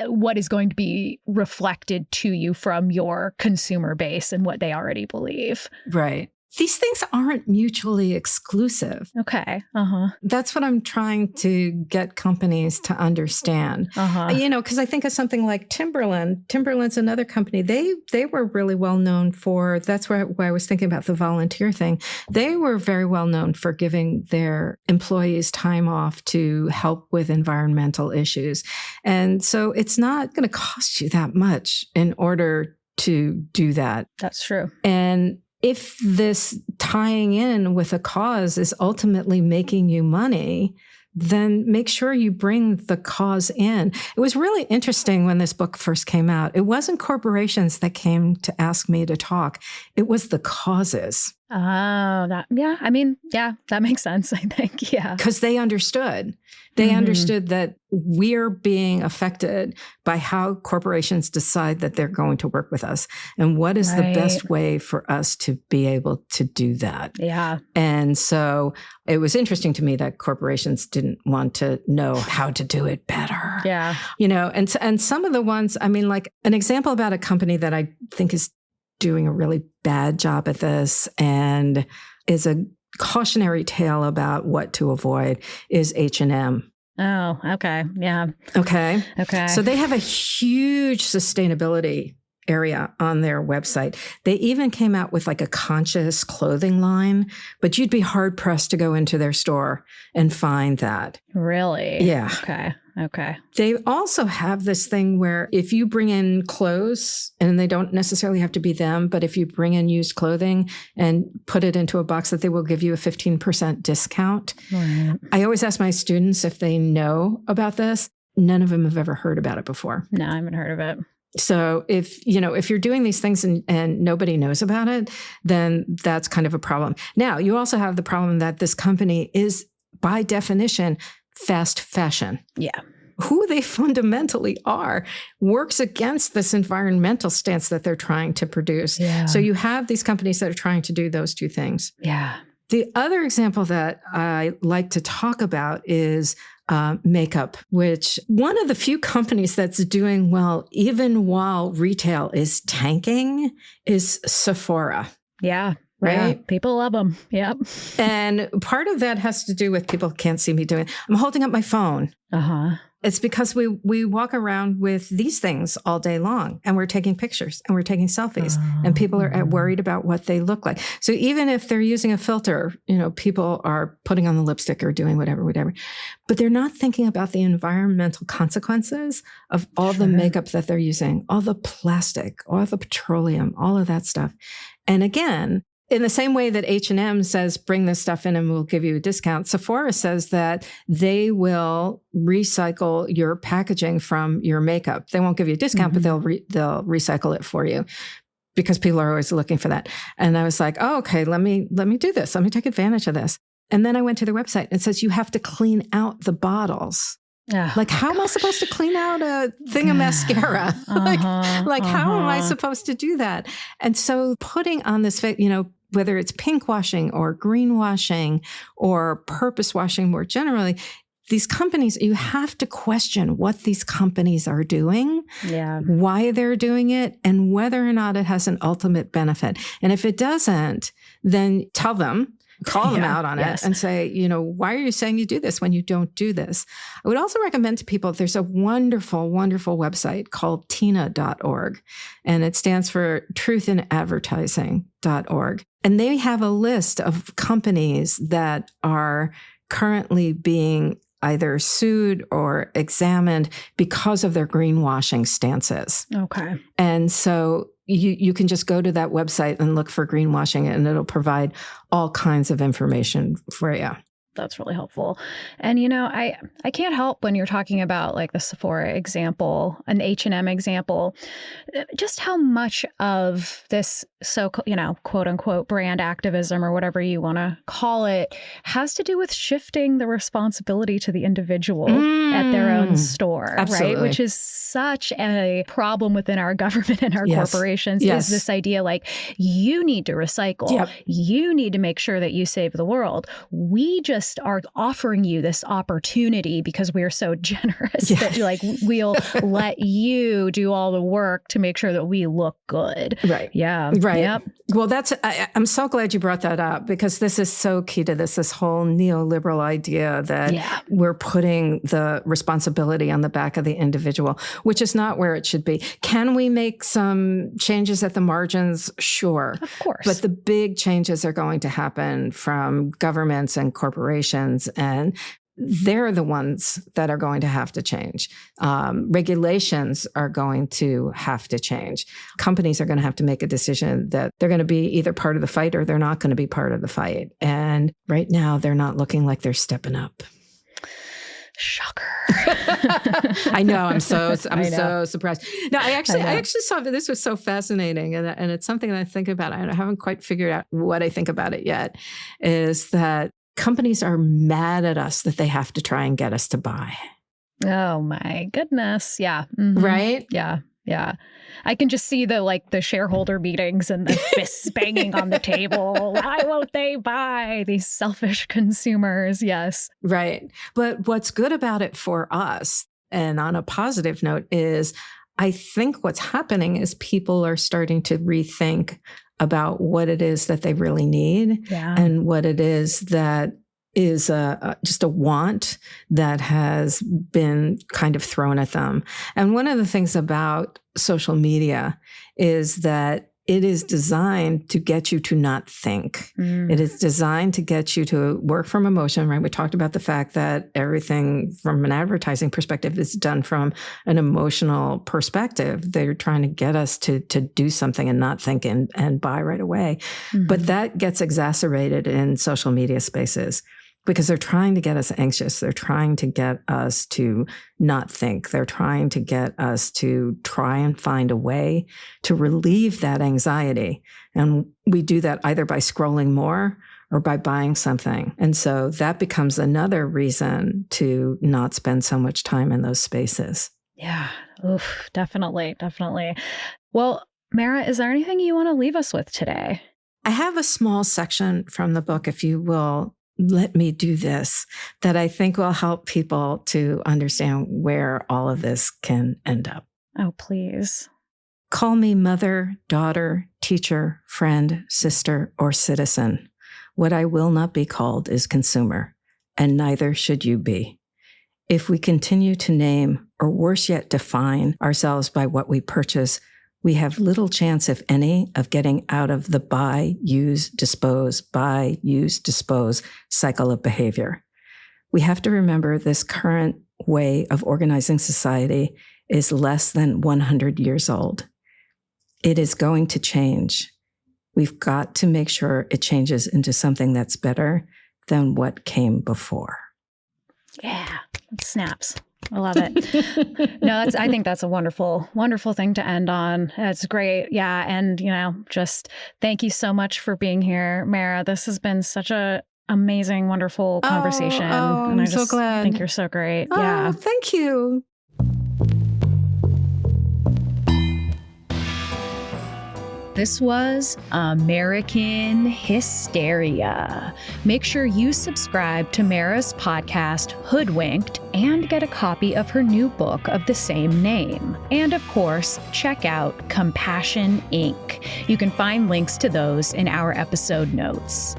[SPEAKER 2] what is going to be reflected to you from your consumer base and what they already believe.
[SPEAKER 1] Right. These things aren't mutually exclusive.
[SPEAKER 2] Okay.
[SPEAKER 1] That's what I'm trying to get companies to understand. Because I think of something like Timberland. Timberland's another company. They were really well known for, that's why I was thinking about the volunteer thing. They were very well known for giving their employees time off to help with environmental issues. And so it's not going to cost you that much in order to do that.
[SPEAKER 2] That's true.
[SPEAKER 1] And if this tying in with a cause is ultimately making you money, then make sure you bring the cause in. It was really interesting when this book first came out. It wasn't corporations that came to ask me to talk. It was the causes.
[SPEAKER 2] Oh, that makes sense, I think. Yeah.
[SPEAKER 1] Because they understood. They understood that we're being affected by how corporations decide that they're going to work with us. And what is the best way for us to be able to do that?
[SPEAKER 2] Yeah.
[SPEAKER 1] And so it was interesting to me that corporations didn't want to know how to do it better.
[SPEAKER 2] Yeah.
[SPEAKER 1] And some of the ones, I mean, like an example about a company that I think is doing a really bad job at this and is a cautionary tale about what to avoid is H&M.
[SPEAKER 2] Oh, okay. Yeah.
[SPEAKER 1] Okay.
[SPEAKER 2] Okay.
[SPEAKER 1] So they have a huge sustainability area on their website. They even came out with like a conscious clothing line, but you'd be hard pressed to go into their store and find that.
[SPEAKER 2] Really?
[SPEAKER 1] Yeah.
[SPEAKER 2] Okay.
[SPEAKER 1] They also have this thing where if you bring in clothes, and they don't necessarily have to be them, but if you bring in used clothing and put it into a box, that they will give you a 15% discount.
[SPEAKER 2] Right.
[SPEAKER 1] I always ask my students if they know about this. None of them have ever heard about it before.
[SPEAKER 2] No, I haven't heard of it.
[SPEAKER 1] So if you're doing these things and nobody knows about it, then that's kind of a problem. Now, you also have the problem that this company is, by definition, fast fashion.
[SPEAKER 2] Yeah.
[SPEAKER 1] Who they fundamentally are works against this environmental stance that they're trying to produce.
[SPEAKER 2] Yeah.
[SPEAKER 1] So you have these companies that are trying to do those two things.
[SPEAKER 2] Yeah.
[SPEAKER 1] The other example that I like to talk about is makeup, which one of the few companies that's doing well, even while retail is tanking, is Sephora.
[SPEAKER 2] Yeah.
[SPEAKER 1] Right?
[SPEAKER 2] Yeah. People love them. Yep.
[SPEAKER 1] And part of that has to do with, people can't see me doing it. I'm holding up my phone.
[SPEAKER 2] Uh-huh.
[SPEAKER 1] It's because we walk around with these things all day long, and we're taking pictures and we're taking selfies, and people are worried about what they look like. So even if they're using a filter, people are putting on the lipstick or doing whatever, but they're not thinking about the environmental consequences of all the makeup that they're using, all the plastic, all the petroleum, all of that stuff. And again, in the same way that H&M says, bring this stuff in and we'll give you a discount, Sephora says that they will recycle your packaging from your makeup. They won't give you a discount, but they'll recycle it for you, because people are always looking for that. And I was like, oh, okay, let me do this. Let me take advantage of this. And then I went to their website and it says you have to clean out the bottles. Like, how am I supposed to clean out a thing of mascara? How am I supposed to do that? And so putting on this, whether it's pinkwashing or greenwashing or purpose washing more generally, these companies, you have to question what these companies are doing, why they're doing it, and whether or not it has an ultimate benefit. And if it doesn't, then tell them. Call them out on it and say, why are you saying you do this when you don't do this? I would also recommend to people, there's a wonderful, wonderful website called TINA.org, and it stands for truthinadvertising.org. And they have a list of companies that are currently being either sued or examined because of their greenwashing stances.
[SPEAKER 2] Okay.
[SPEAKER 1] And so you can just go to that website and look for greenwashing, and it'll provide all kinds of information for you.
[SPEAKER 2] That's really helpful. And, I can't help when you're talking about like the Sephora example, an H&M example, just how much of this quote unquote brand activism or whatever you want to call it has to do with shifting the responsibility to the individual at their own store,
[SPEAKER 1] absolutely.
[SPEAKER 2] Right? Which is such a problem within our government and our corporations is this idea like, you need to recycle. Yep. You need to make sure that you save the world. We just are offering you this opportunity because we're so generous that we'll let you do all the work to make sure that we look good.
[SPEAKER 1] Right.
[SPEAKER 2] Yeah.
[SPEAKER 1] Right.
[SPEAKER 2] Yep.
[SPEAKER 1] Well, I'm so glad you brought that up, because this is so key to this whole neoliberal idea that we're putting the responsibility on the back of the individual, which is not where it should be. Can we make some changes at the margins? Sure.
[SPEAKER 2] Of course.
[SPEAKER 1] But the big changes are going to happen from governments and corporations, and they're the ones that are going to have to change. Regulations are going to have to change. Companies are going to have to make a decision that they're going to be either part of the fight or they're not going to be part of the fight. And right now, they're not looking like they're stepping up.
[SPEAKER 2] Shocker.
[SPEAKER 1] I know. I'm so surprised. No, I actually saw that this was so fascinating, and it's something that I think about. I haven't quite figured out what I think about it yet, is that companies are mad at us that they have to try and get us to buy.
[SPEAKER 2] Oh my goodness. Yeah. Mm-hmm.
[SPEAKER 1] Right?
[SPEAKER 2] Yeah. Yeah. I can just see the shareholder meetings and the fists banging on the table. Why won't they buy? These selfish consumers. Yes.
[SPEAKER 1] Right. But what's good about it for us, and on a positive note, is I think what's happening is people are starting to rethink about what it is that they really need and what it is that is just a want that has been kind of thrown at them. And one of the things about social media is that it is designed to get you to not think. It is designed to get you to work from emotion, right? We talked about the fact that everything from an advertising perspective is done from an emotional perspective. They're trying to get us to do something and not think and buy right away. But that gets exacerbated in social media spaces, because they're trying to get us anxious. They're trying to get us to not think. They're trying to get us to try and find a way to relieve that anxiety. And we do that either by scrolling more or by buying something. And so that becomes another reason to not spend so much time in those spaces.
[SPEAKER 2] Yeah. Oof, definitely. Well, Mara, is there anything you want to leave us with today?
[SPEAKER 1] I have a small section from the book, if you will let me do this, that I think will help people to understand where all of this can end up.
[SPEAKER 2] Oh, please.
[SPEAKER 1] Call me mother, daughter, teacher, friend, sister, or citizen. What I will not be called is consumer, and neither should you be. If we continue to name, or worse yet, define ourselves by what we purchase, we have little chance, if any, of getting out of the buy, use, dispose cycle of behavior. We have to remember this current way of organizing society is less than 100 years old. It is going to change. We've got to make sure it changes into something that's better than what came before.
[SPEAKER 2] Yeah, it snaps. I love it. No, I think that's a wonderful, wonderful thing to end on. It's great. Yeah. And, just thank you so much for being here, Mara. This has been such a amazing, wonderful conversation. And
[SPEAKER 1] I'm so glad.
[SPEAKER 2] I think you're so great.
[SPEAKER 1] Oh,
[SPEAKER 2] yeah.
[SPEAKER 1] Thank you.
[SPEAKER 2] This was American Hysteria. Make sure you subscribe to Mara's podcast, Hoodwinked, and get a copy of her new book of the same name. And of course, check out Compassion Inc. You can find links to those in our episode notes.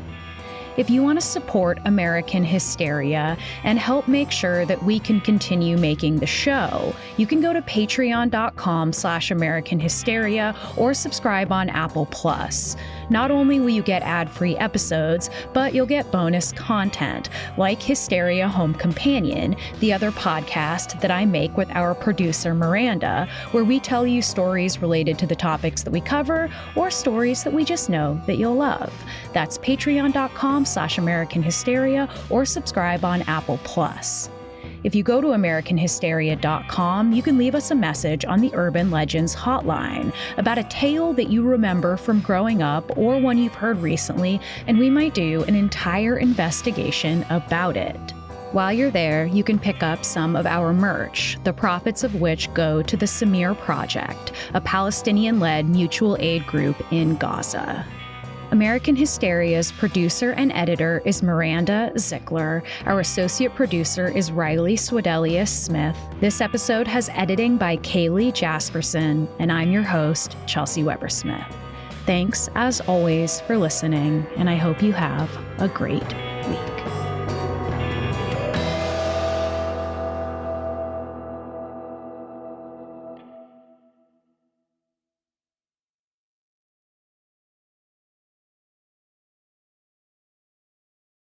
[SPEAKER 2] If you want to support American Hysteria and help make sure that we can continue making the show, you can go to patreon.com/American Hysteria or subscribe on Apple Plus. Not only will you get ad-free episodes, but you'll get bonus content like Hysteria Home Companion, the other podcast that I make with our producer Miranda, where we tell you stories related to the topics that we cover or stories that we just know that you'll love. That's patreon.com/American Hysteria or subscribe on Apple Plus. If you go to AmericanHysteria.com, you can leave us a message on the Urban Legends hotline about a tale that you remember from growing up or one you've heard recently, and we might do an entire investigation about it. While you're there, you can pick up some of our merch, the profits of which go to the Samir Project, a Palestinian-led mutual aid group in Gaza. American Hysteria's producer and editor is Miranda Zickler. Our associate producer is Riley Swedelius Smith. This episode has editing by Kaylee Jasperson, and I'm your host, Chelsey Weber-Smith. Thanks, as always, for listening, and I hope you have a great